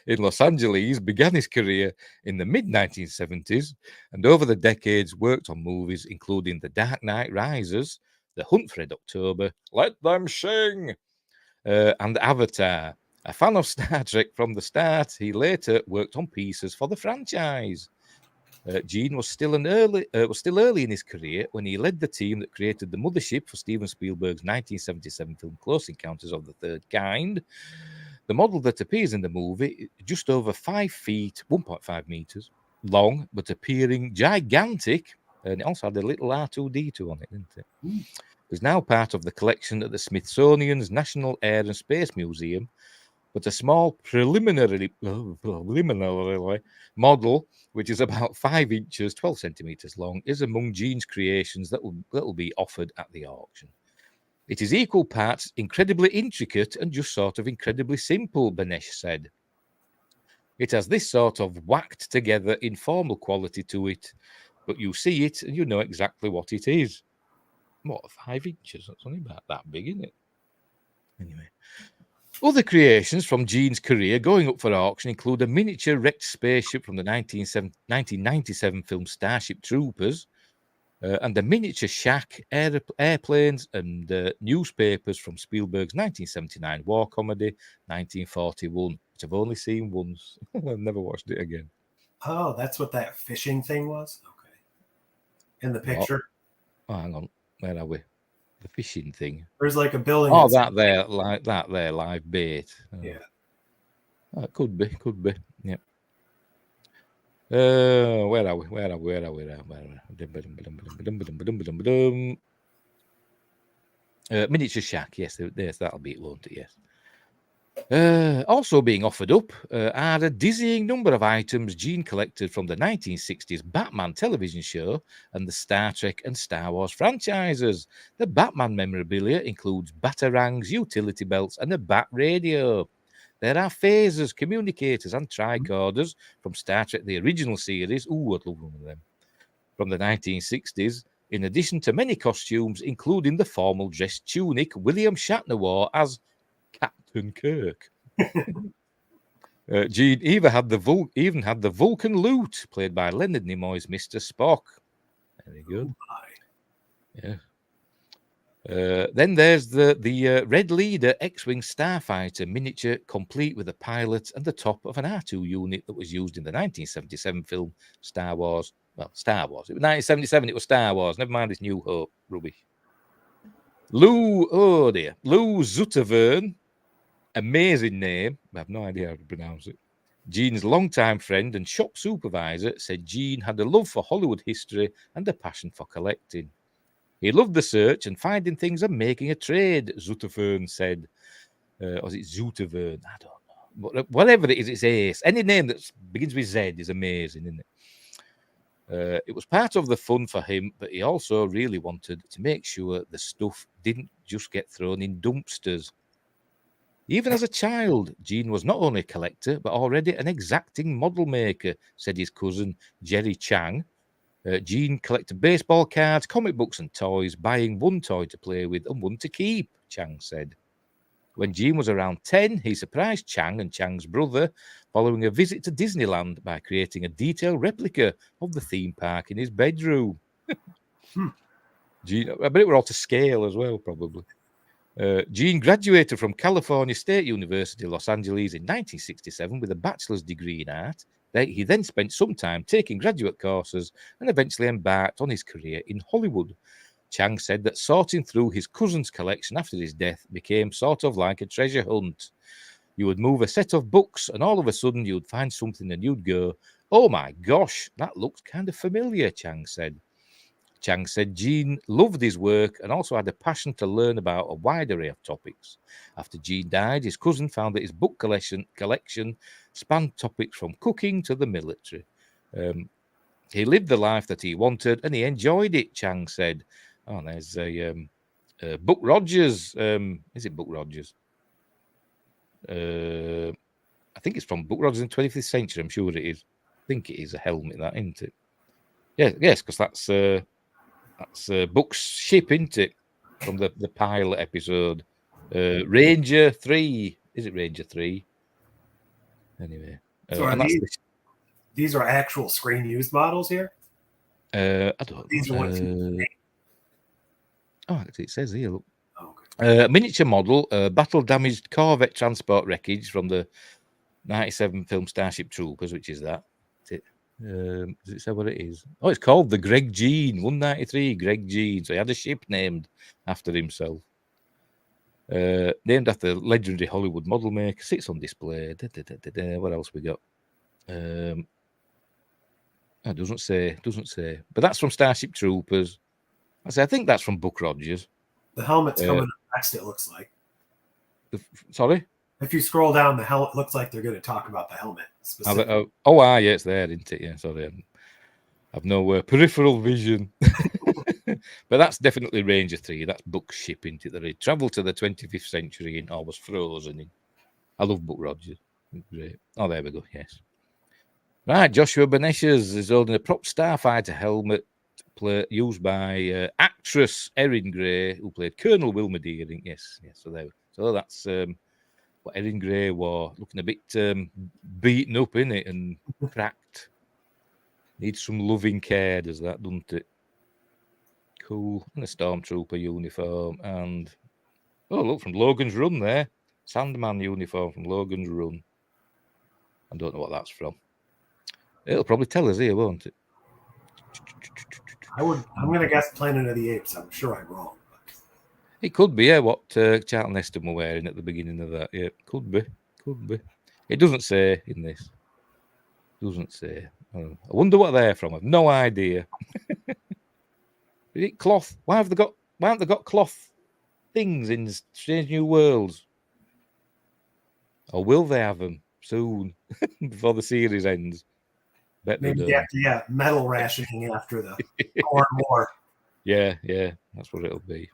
in Los Angeles, began his career in the mid-1970s and over the decades worked on movies including The Dark Knight Rises, The Hunt for Red October, Let Them Sing, and Avatar. A fan of Star Trek from the start, he later worked on pieces for the franchise. Gene was still early in his career when he led the team that created the mothership for Steven Spielberg's 1977 film Close Encounters of the Third Kind. The model that appears in the movie is just over 5 feet, 1.5 meters long, but appearing gigantic, and it also had a little R2-D2 on it, didn't it? It's now part of the collection at the Smithsonian's National Air and Space Museum, but a small preliminary model, which is about 5 inches, 12 centimeters long, is among Gene's creations that will be offered at the auction. It is equal parts incredibly intricate and just sort of incredibly simple, Benesh said. It has this sort of whacked together informal quality to it, but you see it and you know exactly what it is. What, 5 inches? That's only about that big, isn't it? Anyway. Other creations from Gene's career going up for auction include a miniature wrecked spaceship from the 1997 film Starship Troopers, and a miniature shack, airplanes, and newspapers from Spielberg's 1979 war comedy, 1941, which I've only seen once. I've never watched it again. Oh, that's what that fishing thing was? Okay. In the picture? Oh, hang on. Where are we? The fishing thing. There's like a building. Oh, that there, live bait. Oh. Yeah. Oh, could be. Yeah. Where are we? Miniature shack. Yes, that'll be it, won't it? Yes. Also being offered up are a dizzying number of items Gene collected from the 1960s Batman television show and the Star Trek and Star Wars franchises. The Batman memorabilia includes batarangs, utility belts, and a bat radio. There are phasers, communicators, and tricorders from Star Trek, the original series. Ooh, I'd love one of them. From the 1960s, in addition to many costumes, including the formal dress tunic William Shatner wore as Captain Kirk. Gene even had the Vulcan Loot, played by Leonard Nimoy's Mr. Spock. Very good. Yeah. Then there's the Red Leader X-Wing Starfighter miniature, complete with a pilot and the top of an R2 unit that was used in the 1977 film Star Wars. Well, Star Wars. It was 1977. It was Star Wars. Never mind this New Hope rubbish. Lou Zutavern. Amazing name. I have no idea how to pronounce it. Gene's longtime friend and shop supervisor said Gene had a love for Hollywood history and a passion for collecting. He loved the search and finding things and making a trade, Zutavern said. Or is it Zutavern? I don't know. But whatever it is, it's ace. Any name that begins with Z is amazing, isn't it? It was part of the fun for him, but he also really wanted to make sure the stuff didn't just get thrown in dumpsters. Even as a child, Gene was not only a collector, but already an exacting model maker, said his cousin Jerry Chang. Gene collected baseball cards, comic books, and toys, buying one toy to play with and one to keep, Chang said. When Gene was around 10, he surprised Chang and Chang's brother following a visit to Disneyland by creating a detailed replica of the theme park in his bedroom. Gene, I bet it were all to scale as well, probably. Gene graduated from California State University, Los Angeles in 1967 with a bachelor's degree in art. He then spent some time taking graduate courses and eventually embarked on his career in Hollywood. Chang said that sorting through his cousin's collection after his death became sort of like a treasure hunt. You would move a set of books and all of a sudden you'd find something and you'd go, "Oh my gosh, that looks kind of familiar," Chang said. Chang said Gene loved his work and also had a passion to learn about a wide array of topics. After Gene died, his cousin found that his book collection spanned topics from cooking to the military. He lived the life that he wanted and he enjoyed it, Chang said. Oh, there's a Buck Rogers. Is it Buck Rogers? I think it's from Buck Rogers in the 25th century. I'm sure it is. think it is a helmet, that, isn't it? Yeah, yes, because that's Book's ship, isn't it? From the pilot episode. Ranger 3. Is it Ranger 3? Anyway. So are these are actual screen used models here? I don't These are ones. It says here, look. Oh, okay. Miniature model, battle damaged Corvette transport wreckage from the 97 film Starship Troopers, which is that. Does it say what it is? Oh, it's called the Greg Jean 193 Greg Jean. So he had a ship named after himself. Named after legendary Hollywood model maker. Sits on display. What else we got? It doesn't say. But that's from Starship Troopers. I think that's from Buck Rogers. The helmet's coming up next, it looks like. Sorry? If you scroll down, the helmet looks like they're going to talk about the helmet specifically. Yeah, it's there, isn't it? Yeah, sorry. I've no peripheral vision. But that's definitely Ranger 3. That's Buck's ship, isn't it? That he travelled to the 25th century and was frozen in. I love Buck Rogers. Great. Oh, there we go. Yes. Right, Joshua Beneshes is holding a prop starfighter helmet used by actress Erin Gray, who played Colonel Wilma Deering. Yes. So that's what Erin Gray wore, looking a bit beaten up, innit, and cracked. Needs some loving care, does that, doesn't it? Cool. And a Stormtrooper uniform. And, look, from Logan's Run there. Sandman uniform from Logan's Run. I don't know what that's from. It'll probably tell us here, won't it? I'm going to guess Planet of the Apes. I'm sure I'm wrong. But... It could be, yeah, what Charlton Heston were wearing at the beginning of that. Yeah, could be. It doesn't say in this. Doesn't say. I wonder what they're from. I've no idea. Is it cloth? Why haven't they got cloth things in Strange New Worlds? Or will they have them soon before the series ends? Maybe metal rationing after the Corn War. Yeah, that's what it'll be.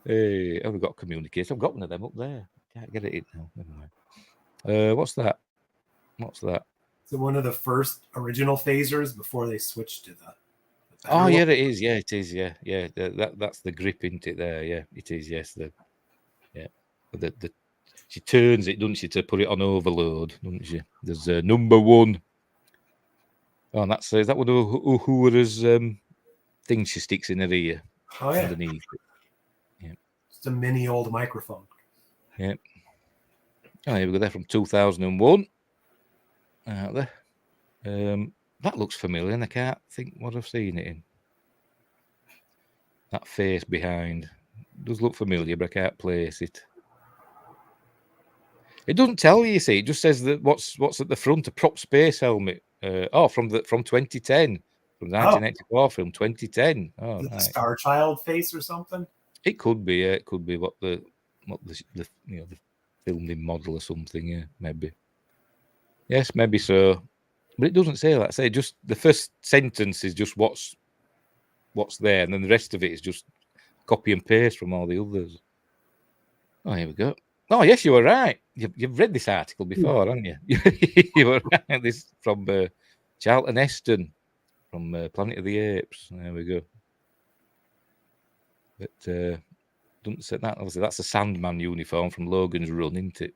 Hey, we've got communication. I've got one of them up there. Can't get it in now. Never mind. What's that? So one of the first original phasers before they switched to the Oh yeah, it is. Yeah, it is. Yeah. That's the grip, isn't it? There, yeah, it is. Yes, she turns it, doesn't she, to put it on overload, doesn't she? There's number one. Oh, and is that what Uhura's thing she sticks in her ear? Oh yeah, underneath it. Yeah, it's a mini old microphone. Yeah. Oh, here we go. There from 2001. Out there. That looks familiar, and I can't think what I've seen it in. That face behind does look familiar, but I can't place it. It doesn't tell you, see. It just says that what's at the front, a prop space helmet. From 2010, from the 1984 film 2010. Oh, is it the Star Child face or something? It could be. It could be what the filming model or something. Yeah, maybe. Yes, maybe so. But it doesn't say that. Say just the first sentence is just what's there, and then the rest of it is just copy and paste from all the others. Oh, here we go. Oh, yes, you were right. You've read this article before, haven't you? You were right. This from Charlton Heston from Planet of the Apes. There we go. But doesn't say that. Obviously, that's a Sandman uniform from Logan's Run, isn't it?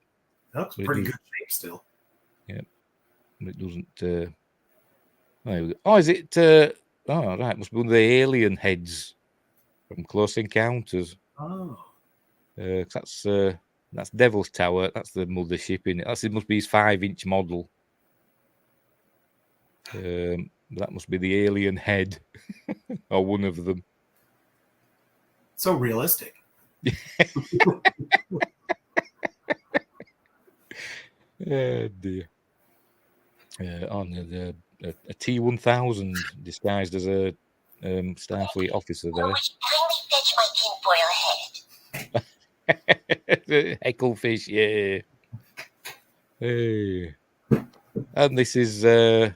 That's pretty good shape still. Yeah. But it doesn't. There we go. Oh, is it? Right. Must be one of the alien heads from Close Encounters. Oh. That's Devil's Tower. That's the mothership in it. It must be his 5-inch model. That must be the alien head, or one of them. So realistic. Oh dear. On a T-1000 disguised as a Starfleet officer there. Hecklefish, yeah. Hey. And this is a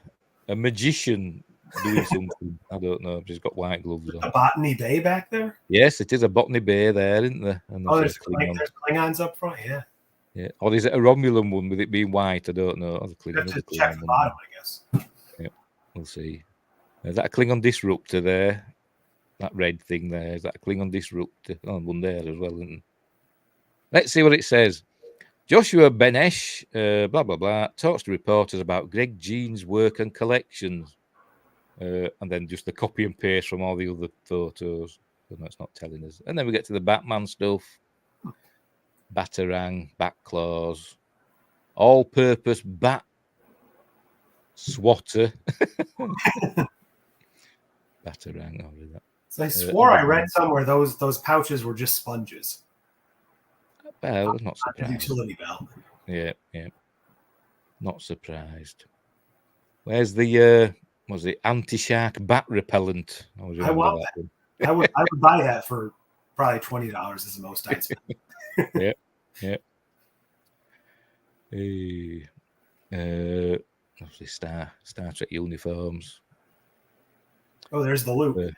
magician doing something. I don't know. She's got white gloves on. A Botany Bay back there? Yes, it is a Botany Bay there, isn't there? And there's Klingons up front, yeah. Yeah. Or is it a Romulan one with it being white? I don't know. Or You have to check the bottom, I guess. Yeah, we'll see. Is that a Klingon disruptor there? That red thing there. Is that a Klingon disruptor? Oh, one there as well. Isn't it? Let's see what it says. Joshua Benesh, blah, blah, blah, talks to reporters about Greg Jean's work and collections. And then just the copy and paste from all the other photos. But that's not telling us. And then we get to the Batman stuff. Batarang, bat claws, all-purpose bat swatter. Batarang, I'll read that. So I swore I read somewhere those pouches were just sponges. Well, not surprised. Utility belt. Yeah. Not surprised. Where's the was it anti-shark bat repellent? I want that. I would buy that for probably $20 is the most I'd spend. Yeah. Obviously Star Trek uniforms. Oh, there's the loot.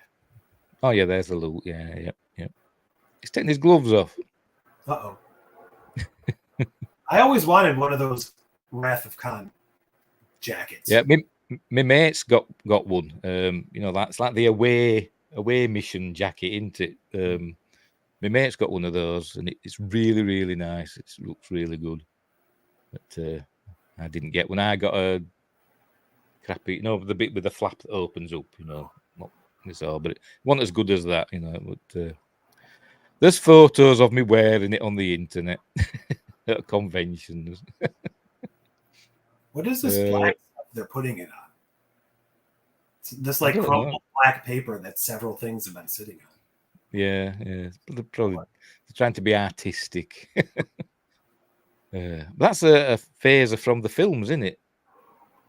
There's the loot. Yeah. He's taking his gloves off. Uh-oh. I always wanted one of those Wrath of Khan jackets. Yeah, my mate's got one. That's like the away mission jacket, isn't it? My mate's got one of those, and it's really, really nice. It looks really good. But I didn't get one. I got a crappy, the bit with the flap that opens up, not this all, but it wasn't as good as that, But there's photos of me wearing it on the internet at conventions. What is this black stuff they're putting it on? It's this crumpled black paper that several things have been sitting on. Yeah. They're trying to be artistic. That's a phaser from the films, isn't it?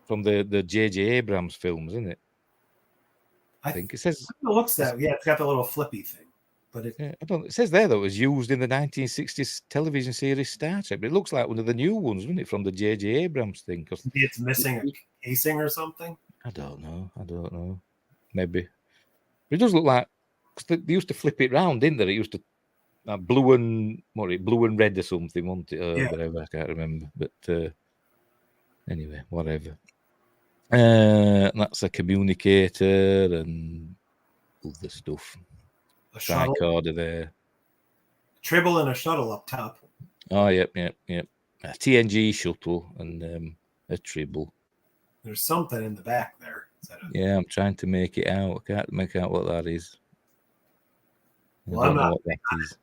From the J.J. Abrams films, isn't it? I think it says. It looks that. Yeah, it's got the little flippy thing. But it says there that it was used in the 1960s television series Star Trek, but it looks like one of the new ones, wasn't it, from the J.J. Abrams thing? Because it's missing a casing or something. I don't know. Maybe. But it does look like, because they used to flip it round, didn't they? It used to blue and red or something, wasn't it? Whatever, I can't remember. But anyway, whatever. That's a communicator and other stuff. A tricorder there. Tribble and a shuttle up top. Oh, yep. A TNG shuttle and a Tribble. There's something in the back there. Yeah, I'm trying to make it out. I can't make out what that is. Well, I don't know what that is.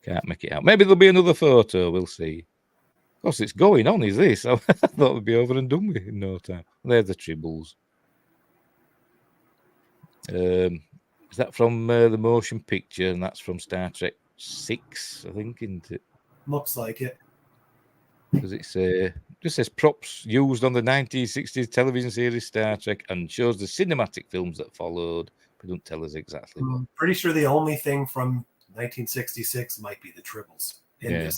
Can't make it out. Maybe there'll be another photo. We'll see. Of course, it's going on, is this? I thought it would be over and done with in no time. There's the Tribbles. Is that from the motion picture? And that's from Star Trek 6, I think, isn't it? Looks like it. Does it say? Just says props used on the 1960s television series Star Trek and shows the cinematic films that followed. But don't tell us exactly. I'm pretty sure the only thing from 1966 might be the Tribbles. Yeah.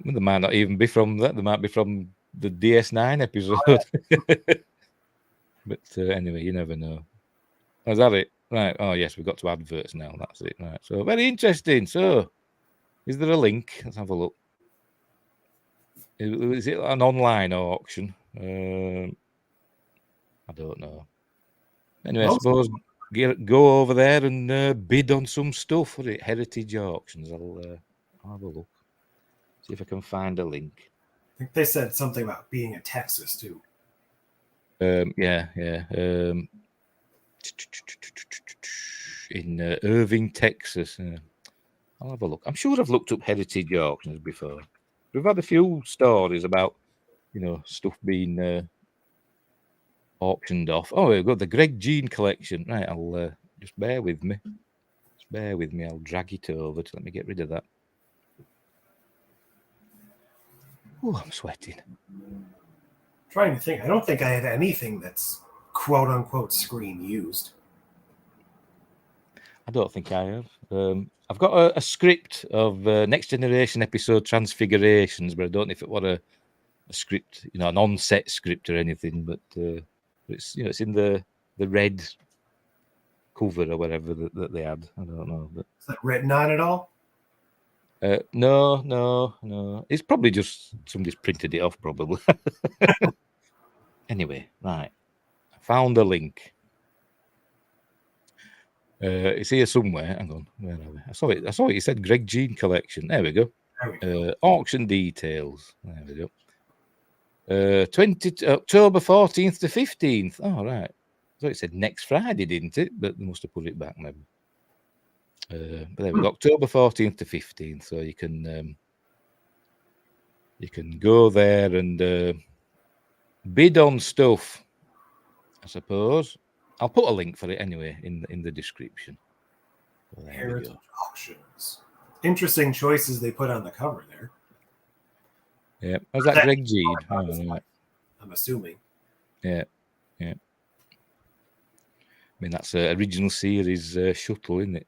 Well, they might not even be from that. They might be from the DS9 episode. Oh, yeah. But anyway, you never know. Is that it? Right. Oh, yes, we've got to adverts now. That's it. Right. So, very interesting. So, is there a link? Let's have a look. Is it an online auction? I don't know. Anyway, I suppose go over there and bid on some stuff. What is it? Heritage auctions. I'll have a look. See if I can find a link. I think they said something about being in Texas, too. Yeah. In Irving, Texas. I'll have a look. I'm sure I've looked up heritage auctions before. We've had a few stories about, stuff being auctioned off. Oh, we've got the Greg Jean collection. Right, I'll just bear with me. I'll drag it over. Let me get rid of that. Oh, I'm sweating. Trying to think. I don't think I have anything that's quote unquote screen used. I don't think I have. I've got a script of Next Generation episode Transfigurations, but I don't know if it was a script, an on-set script or anything. But it's it's in the red cover or whatever that they had. I don't know. But Is that written on it all? No. It's probably just somebody's printed it off, probably. Anyway, right. I found the link. It's here somewhere. Hang on. Where are we? I saw it. It said Greg Jean collection. There we go. Auction details. There we go. October 14th to 15th. Oh, right. So it said next Friday, didn't it? But they must have put it back maybe. But there we go. October 14th to 15th. So you can go there and bid on stuff, I suppose. I'll put a link for it anyway in the description. Well, Heritage auctions. Interesting choices they put on the cover there. Yeah, was that Greg Jean? I'm assuming. Yeah. I mean, that's an original series shuttle, isn't it?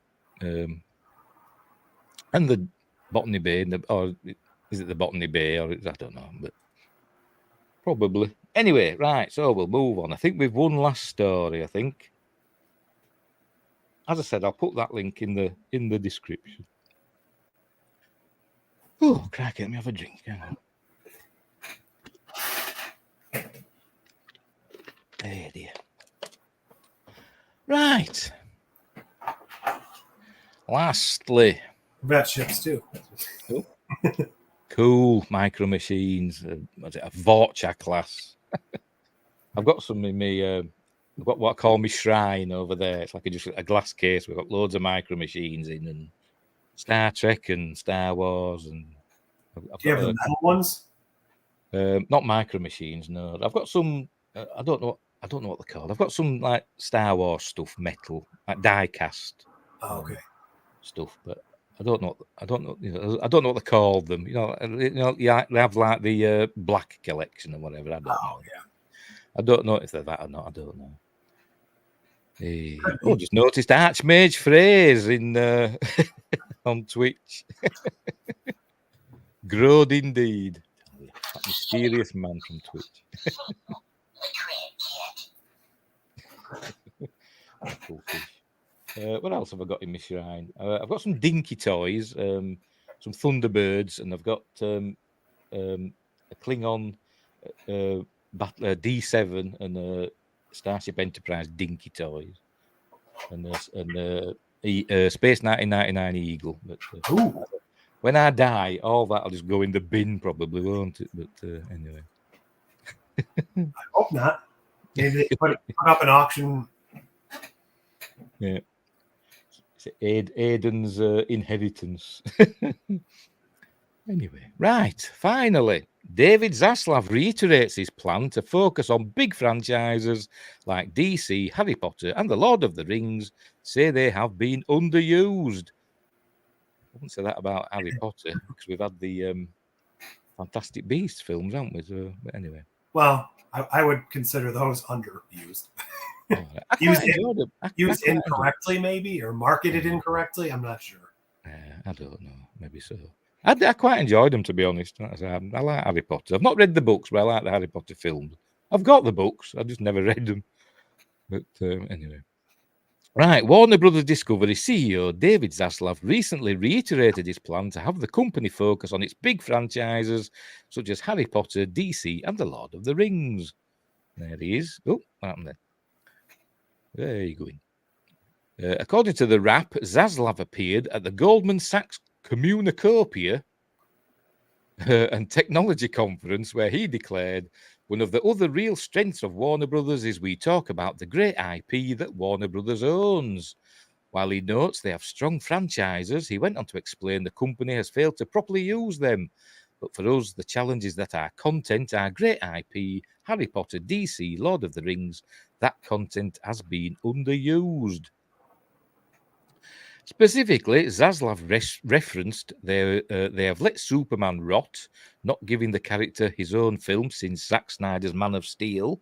And the Botany Bay, or is it the Botany Bay, or I don't know, but probably. Anyway, right, so we'll move on. I think we've one last story, I think. As I said, I'll put that link in the description. Oh, crack it, let me have a drink. Hang on. Oh, dear. Right. Lastly. We've got ships too. Cool micro machines. Was it a Vorcha class? I've got some in me. I've got what I call my shrine over there. It's like just a glass case. We've got loads of micro machines in, and Star Trek and Star Wars. And do you have the metal ones? Not micro machines. No, I've got some. I don't know what they're called. I've got some like Star Wars stuff, metal, like die cast. Oh, okay. Stuff, but I don't know. I don't know what they call them. You have like the black collection or whatever. I don't know. Yeah. I don't know if they're that or not. I don't know. Just noticed Archmage Phrase in on Twitch. Growed indeed. That mysterious man from Twitch. Cool fish. What else have I got in my shrine? I've got some dinky toys, some Thunderbirds, and I've got a Klingon D7 and a Starship Enterprise dinky toys, and Space 1999 Eagle. But when I die, all that'll just go in the bin, probably, won't it? But anyway, I hope not. Maybe they put up an auction. Yeah. Aiden's inheritance. Anyway, right. Finally, David Zaslav reiterates his plan to focus on big franchises like DC, Harry Potter, and The Lord of the Rings. Say they have been underused. I wouldn't say that about Harry Potter because we've had the Fantastic Beasts films, haven't we? So, but anyway. Well, I would consider those underused. Used incorrectly, maybe, or marketed incorrectly. I'm not sure. I don't know. Maybe so. I quite enjoyed them, to be honest. I like Harry Potter. I've not read the books, but I like the Harry Potter films. I've got the books. I just never read them. But anyway. Right. Warner Brothers Discovery CEO David Zaslav recently reiterated his plan to have the company focus on its big franchises such as Harry Potter, DC, and The Lord of the Rings. There he is. Oh, what happened there? There you go. According to the Wrap, Zaslav appeared at the Goldman Sachs Communicopia and Technology Conference, where he declared, "One of the other real strengths of Warner Brothers is we talk about the great IP that Warner Brothers owns. While he notes they have strong franchises, he went on to explain the company has failed to properly use them. But for us, the challenge is that our content, our great IP, Harry Potter, DC, Lord of the Rings, that content has been underused." Specifically, Zaslav referenced they have let Superman rot, not giving the character his own film since Zack Snyder's Man of Steel.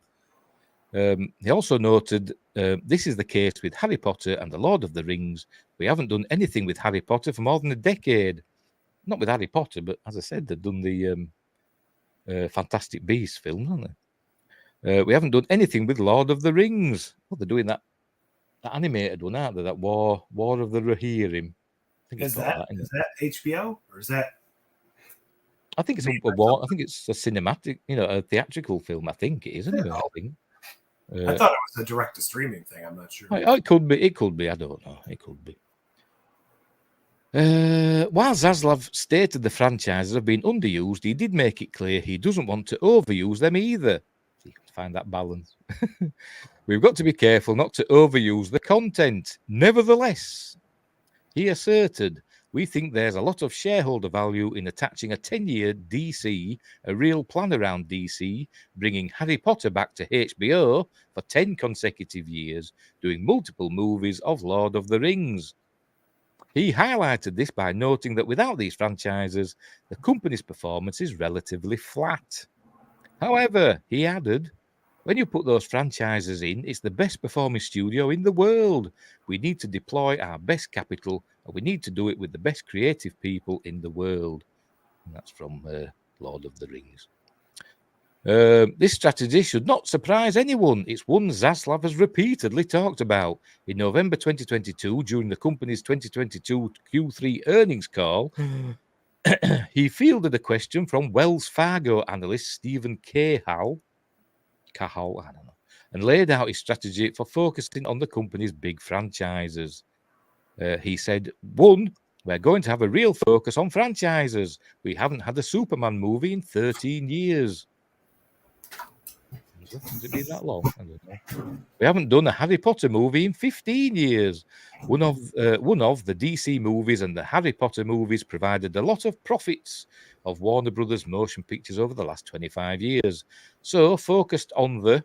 He also noted, this is the case with Harry Potter and The Lord of the Rings. We haven't done anything with Harry Potter for more than a decade. Not with Harry Potter, but as I said, they've done the Fantastic Beasts film, haven't they? We haven't done anything with Lord of the Rings. Well, they're doing that That animated one, aren't they? That War of the Rohirrim. I think Is that HBO or is that? I think it's a war. I think it's a cinematic, a theatrical film. I think it is anyway. I think. I thought it was a direct to streaming thing. I'm not sure. It could be. It could be. I don't know. It could be. While Zaslav stated the franchises have been underused, he did make it clear he doesn't want to overuse them either. So you can find that balance. We've got to be careful not to overuse the content. Nevertheless, he asserted, we think there's a lot of shareholder value in attaching a 10-year DC, a real plan around DC, bringing Harry Potter back to HBO for 10 consecutive years, doing multiple movies of Lord of the Rings. He highlighted this by noting that without these franchises, the company's performance is relatively flat. However, he added, when you put those franchises in, it's the best performing studio in the world. We need to deploy our best capital, and we need to do it with the best creative people in the world. And that's from Lord of the Rings. This strategy should not surprise anyone. It's one Zaslav has repeatedly talked about. In November 2022, during the company's 2022 Q3 earnings call, he fielded a question from Wells Fargo analyst Stephen Cahill, I don't know, and laid out his strategy for focusing on the company's big franchises. He said, 1, we're going to have a real focus on franchises. We haven't had a Superman movie in 13 years. Has it been that long? I don't know. We haven't done a Harry Potter movie in 15 years. One of the DC movies and the Harry Potter movies provided a lot of profits of Warner Brothers motion pictures over the last 25 years. So focused on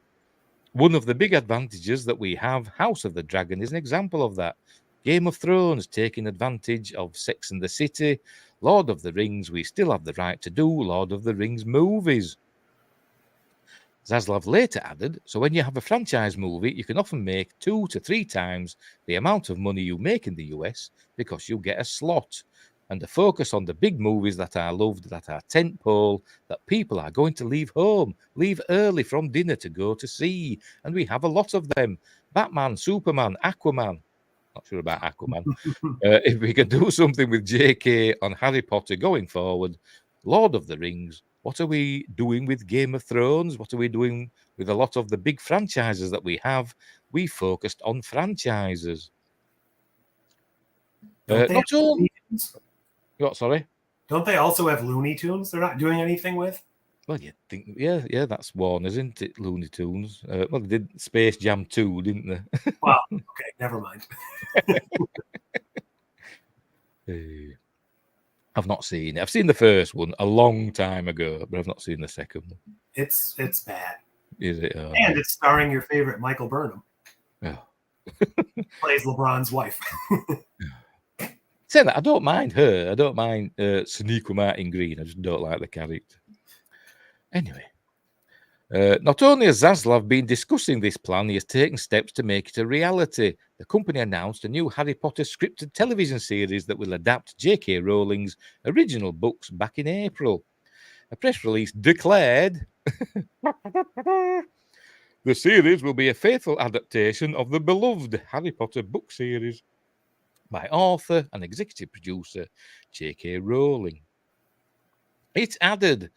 one of the big advantages that we have, House of the Dragon is an example of that. Game of Thrones taking advantage of Sex and the City. Lord of the Rings, we still have the right to do Lord of the Rings movies. Zaslav later added, so when you have a franchise movie, you can often make 2 to 3 times the amount of money you make in the US because you get a slot. And the focus on the big movies that are loved, that are tentpole, that people are going to leave home, leave early from dinner to go to see. And we have a lot of them. Batman, Superman, Aquaman. Not sure about Aquaman. If we can do something with JK on Harry Potter going forward, Lord of the Rings, what are we doing with Game of Thrones? What are we doing with a lot of the big franchises that we have? We focused on franchises. Not all. What, sorry? Don't they also have Looney Tunes they're not doing anything with? Well, you think, yeah, that's Warner, isn't it? Looney Tunes. Well, they did Space Jam 2, didn't they? Well, okay, never mind. I've not seen it. I've seen the first one a long time ago, but I've not seen the second one. It's bad. Is it? Oh, and it's starring your favorite Michael Burnham. Oh. Plays LeBron's wife. Saying that, I don't mind her. I don't mind Sonequa Martin Green. I just don't like the character. Anyway, not only has Zaslav been discussing this plan, he has taken steps to make it a reality. The company announced a new Harry Potter scripted television series that will adapt J.K. Rowling's original books back in April. A press release declared the series will be a faithful adaptation of the beloved Harry Potter book series by author and executive producer J.K. Rowling. It added,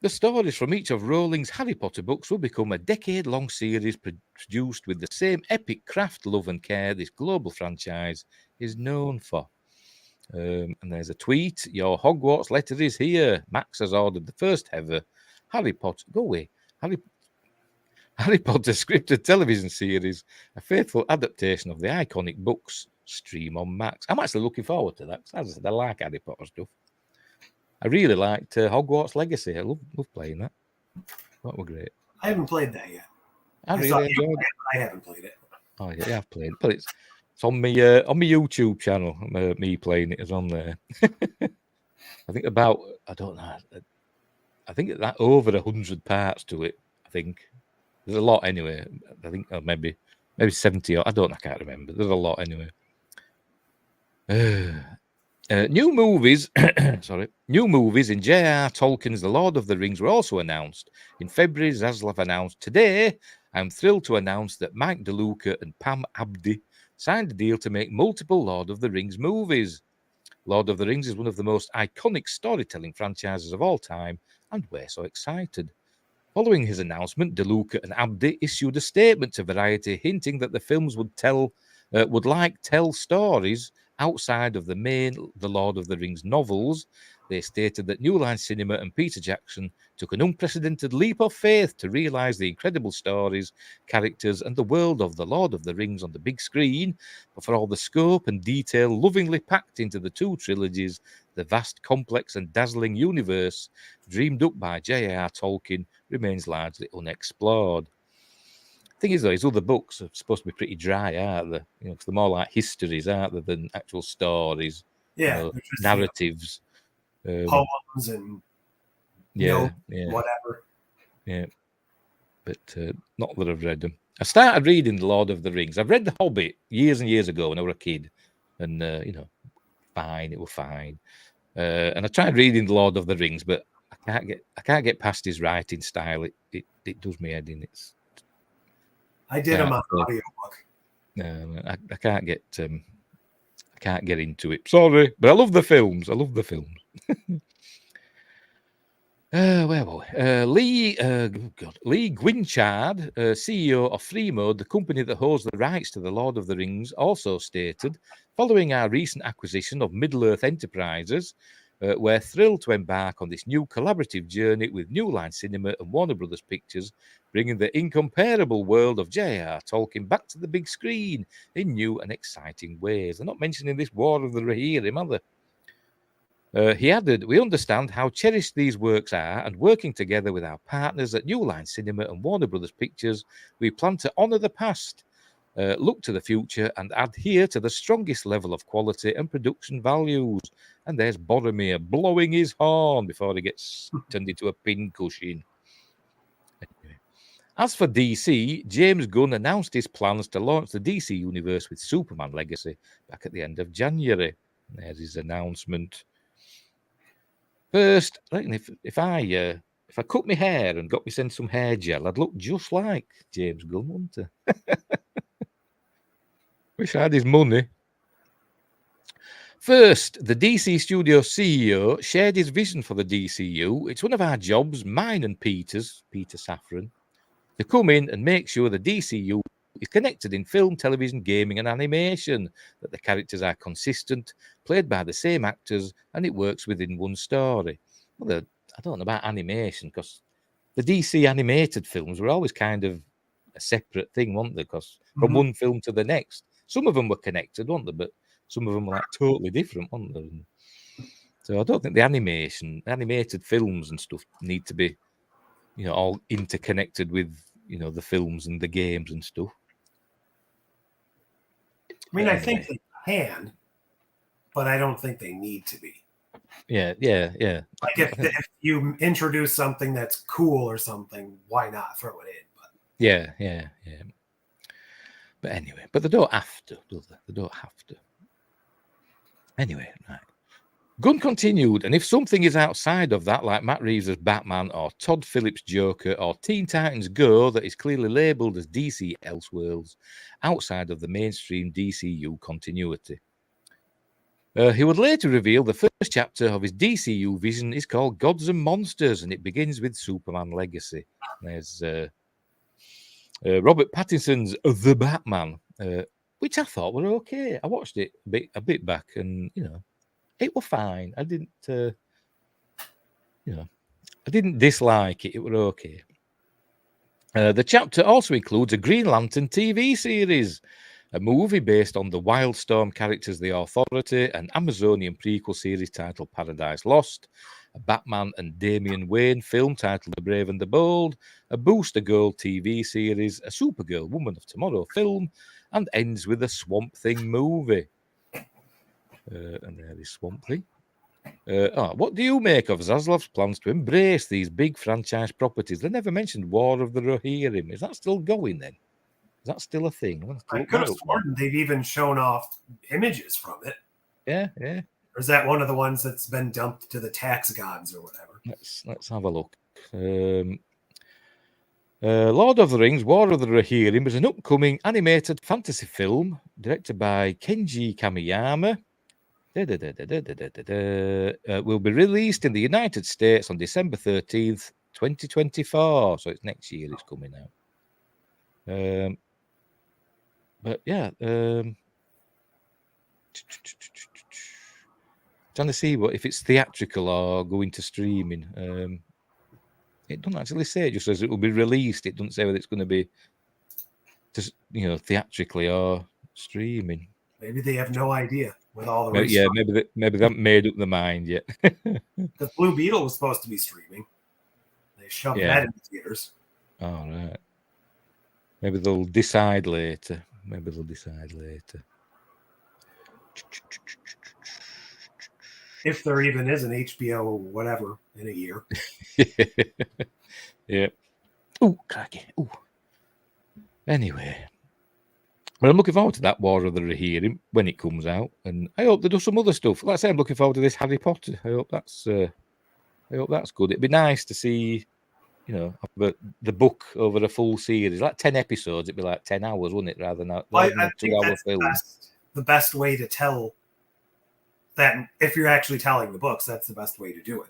the stories from each of Rowling's Harry Potter books will become a decade-long series produced with the same epic craft, love and care this global franchise is known for. And there's a tweet. Your Hogwarts letter is here. Max has ordered the first ever Harry Potter scripted television series, a faithful adaptation of the iconic books, stream on Max. I'm actually looking forward to that because, as I said, I like Harry Potter stuff. I really liked Hogwarts Legacy. I love playing that. That was great. I haven't played that yet. I really enjoyed it. I haven't played it. Oh yeah, I've played it, but it's on my YouTube channel. Me playing it is on there. I think I don't know. I think that over 100 parts to it. I think there's a lot anyway. I think maybe 70 or I don't know. I can't remember. There's a lot anyway. New movies in J.R. Tolkien's The Lord of the Rings were also announced. In February, Zaslav announced, today, I'm thrilled to announce that Mike DeLuca and Pam Abdi signed a deal to make multiple Lord of the Rings movies. Lord of the Rings is one of the most iconic storytelling franchises of all time, and we're so excited. Following his announcement, DeLuca and Abdi issued a statement to Variety hinting that the films would tell stories outside of the Lord of the Rings novels. They stated that New Line Cinema and Peter Jackson took an unprecedented leap of faith to realise the incredible stories, characters, and the world of the Lord of the Rings on the big screen, but for all the scope and detail lovingly packed into the two trilogies, the vast, complex, and dazzling universe dreamed up by J.R.R. Tolkien remains largely unexplored. Thing is, though, his other books are supposed to be pretty dry, aren't they? You know, 'cause they're more like histories, aren't they, than actual stories, Yeah, just, narratives, poems and whatever. Yeah, but not that I've read them. I started reading The Lord of the Rings. I've read The Hobbit years and years ago when I was a kid, and fine, it was fine. And I tried reading The Lord of the Rings, but I can't get past his writing style. It does me head in. I did him on audiobook. I can't get into it. Sorry, but I love the films. Where were we? Lee Gwynchard, CEO of Freemode, the company that holds the rights to the Lord of the Rings, also stated, following our recent acquisition of Middle-earth Enterprises, we're thrilled to embark on this new collaborative journey with New Line Cinema and Warner Brothers Pictures, bringing the incomparable world of J.R.R. Tolkien back to the big screen in new and exciting ways. They're not mentioning this War of the Rohirrim, are they? He added, we understand how cherished these works are, and working together with our partners at New Line Cinema and Warner Brothers Pictures, we plan to honour the past, look to the future, and adhere to the strongest level of quality and production values. And there's Boromir blowing his horn before he gets turned into a pincushion. Anyway. As for DC, James Gunn announced his plans to launch the DC universe with Superman Legacy back at the end of January. There's his announcement. First, if I cut my hair and got me sent some hair gel, I'd look just like James Gunn, wouldn't I? Wish I had his money. First, the DC Studio CEO shared his vision for the DCU. It's one of our jobs, mine and Peter's, Peter Safran, to come in and make sure the DCU is connected in film, television, gaming, and animation, that the characters are consistent, played by the same actors, and it works within one story. Well, I don't know about animation, because the DC animated films were always kind of a separate thing, weren't they? Because from one film to the next, some of them were connected, weren't they? But some of them were like totally different, weren't they? So I don't think the animated films and stuff need to be, all interconnected with, the films and the games and stuff. I mean, I think they can, but I don't think they need to be. Yeah. Like if you introduce something that's cool or something, why not throw it in? But yeah. But anyway, they don't have to, do they? They don't have to. Anyway, right. Gunn continued, and if something is outside of that, like Matt Reeves' Batman or Todd Phillips' Joker or Teen Titans Go, that is clearly labelled as DC Elseworlds, outside of the mainstream DCU continuity. He would later reveal the first chapter of his DCU vision is called Gods and Monsters, and it begins with Superman Legacy. There's Robert Pattinson's The Batman, which I thought were okay. I watched it a bit back, and it was fine. I didn't dislike it. It was okay. The chapter also includes a Green Lantern TV series, a movie based on the Wildstorm characters The Authority, an Amazonian prequel series titled Paradise Lost, a Batman and Damian Wayne film titled The Brave and the Bold, a Booster Girl TV series, a Supergirl Woman of Tomorrow film, and ends with a Swamp Thing movie. And there is Swamp Thing. What do you make of Zaslav's plans to embrace these big franchise properties? They never mentioned War of the Rohirrim. Is that still going then? Is that still a thing? I could have sworn they've even shown off images from it. Yeah. Or is that one of the ones that's been dumped to the tax gods or whatever? Let's have a look. Lord of the Rings, War of the Rohirrim is an upcoming animated fantasy film directed by Kenji Kamiyama. Will be released in the United States on December 13th, 2024. So it's next year it's coming out. But yeah, trying to see if it's theatrical or going to streaming. It doesn't actually say. It just says it will be released. It doesn't say whether it's going to be just theatrically or streaming. Maybe they have no idea with all the maybe they haven't made up their mind yet. Because Blue Beetle was supposed to be streaming. They shoved that into theaters. All right. Maybe they'll decide later. If there even is an HBO whatever in a year. Yeah. Oh, cracky. Ooh. Anyway. But I'm looking forward to that War of the Rohirrim when it comes out. And I hope they do some other stuff. Like I say, I'm looking forward to this Harry Potter. I hope that's good. It'd be nice to see, the book over a full series. Like 10 episodes, it'd be like 10 hours, wouldn't it? Rather than a 2-hour film. The best way to tell that, if you're actually telling the books, that's the best way to do it.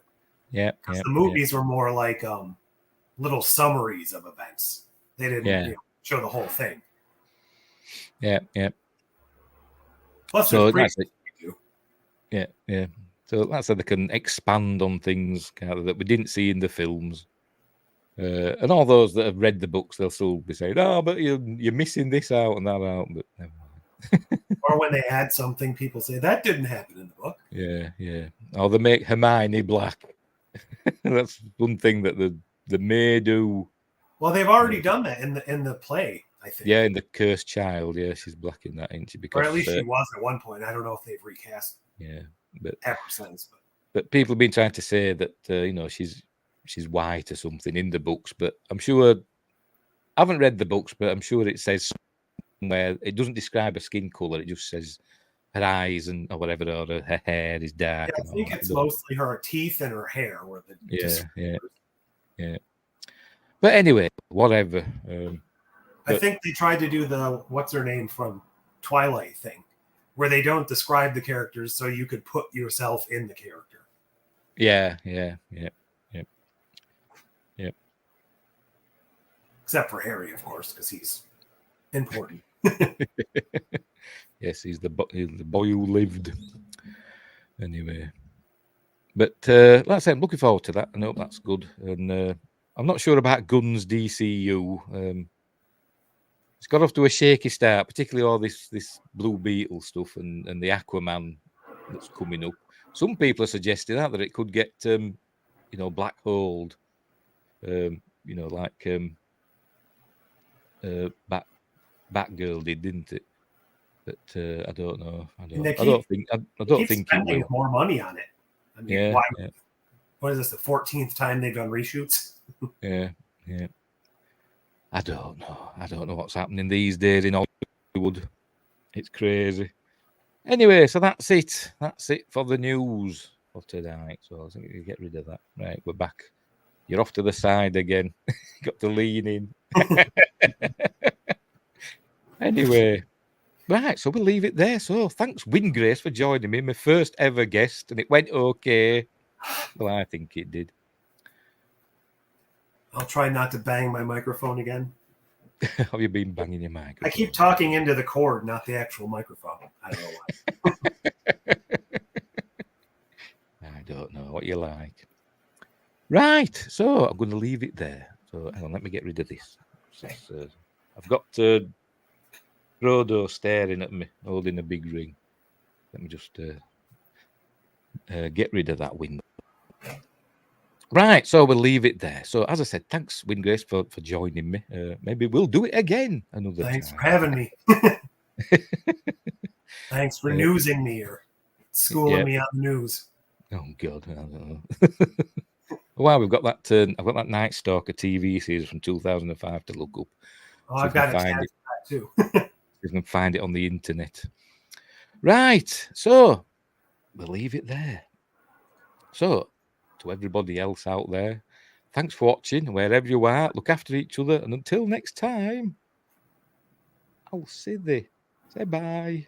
Yeah. The movies were more like little summaries of events. They didn't show the whole thing. Yeah. Plus, so that's it. Yeah. So that's how they can expand on things that we didn't see in the films. And all those that have read the books, they'll still be saying, "Oh, but you're missing this out and that out." But never mind. Or when they add something, people say that didn't happen in the book. Yeah. Or they make Hermione black. That's one thing that they may do. Well, they've already done that in the play, I think. Yeah, in the Cursed Child, she's black in that, ain't she? Because, or at least she was at one point. I don't know if they've recast. Yeah, but ever since. But people have been trying to say that she's white or something in the books, but I'm sure I haven't read the books, but I'm sure it says somewhere it doesn't describe her skin color. It just says her eyes or whatever, or her hair is dark. Yeah, I think it's mostly her teeth and her hair were the yeah. But anyway, whatever. I think they tried to do the what's her name from Twilight thing, where they don't describe the characters, so you could put yourself in the character. Yeah. Except for Harry, of course, because he's important. Yes, he's the boy who lived. Anyway, but like I said, I'm looking forward to that. I hope that's good. And I'm not sure about Gunn's DCU. It's got off to a shaky start, particularly all this Blue Beetle stuff and the Aquaman that's coming up. Some people are suggesting that it could get black holed, like Batgirl did, didn't it? But I don't know. I don't think it will. More money on it. I mean, why? Yeah. What is this? The 14th time they've done reshoots? Yeah. I don't know what's happening these days in Hollywood. It's crazy. Anyway, so that's it. That's it for the news for tonight. So I think we get rid of that. Right, we're back. You're off to the side again. Got to lean in. Anyway, right, so we'll leave it there. So thanks, Wingrace, for joining me. My first ever guest, and it went okay. Well, I think it did. I'll try not to bang my microphone again. Have you been banging your microphone? I keep talking into the cord, not the actual microphone. I don't know why. I don't know what you like. Right, so I'm going to leave it there. So hang on, let me get rid of this. I've got Frodo staring at me, holding a big ring. Let me just get rid of that window. Right, so we'll leave it there. So as I said, thanks, Wingrace, for joining me. Maybe we'll do it again another time. Thanks for having me. Thanks for newsing me or schooling me on the news. Oh God, I don't know. Well, we've got that. I've got that Night Stalker TV series from 2005 to look up. Oh, I've got to find it too. You can find it on the internet. Right, so we'll leave it there. So, to everybody else out there, Thanks for watching. Wherever you are, look after each other. And until next time, I'll say bye.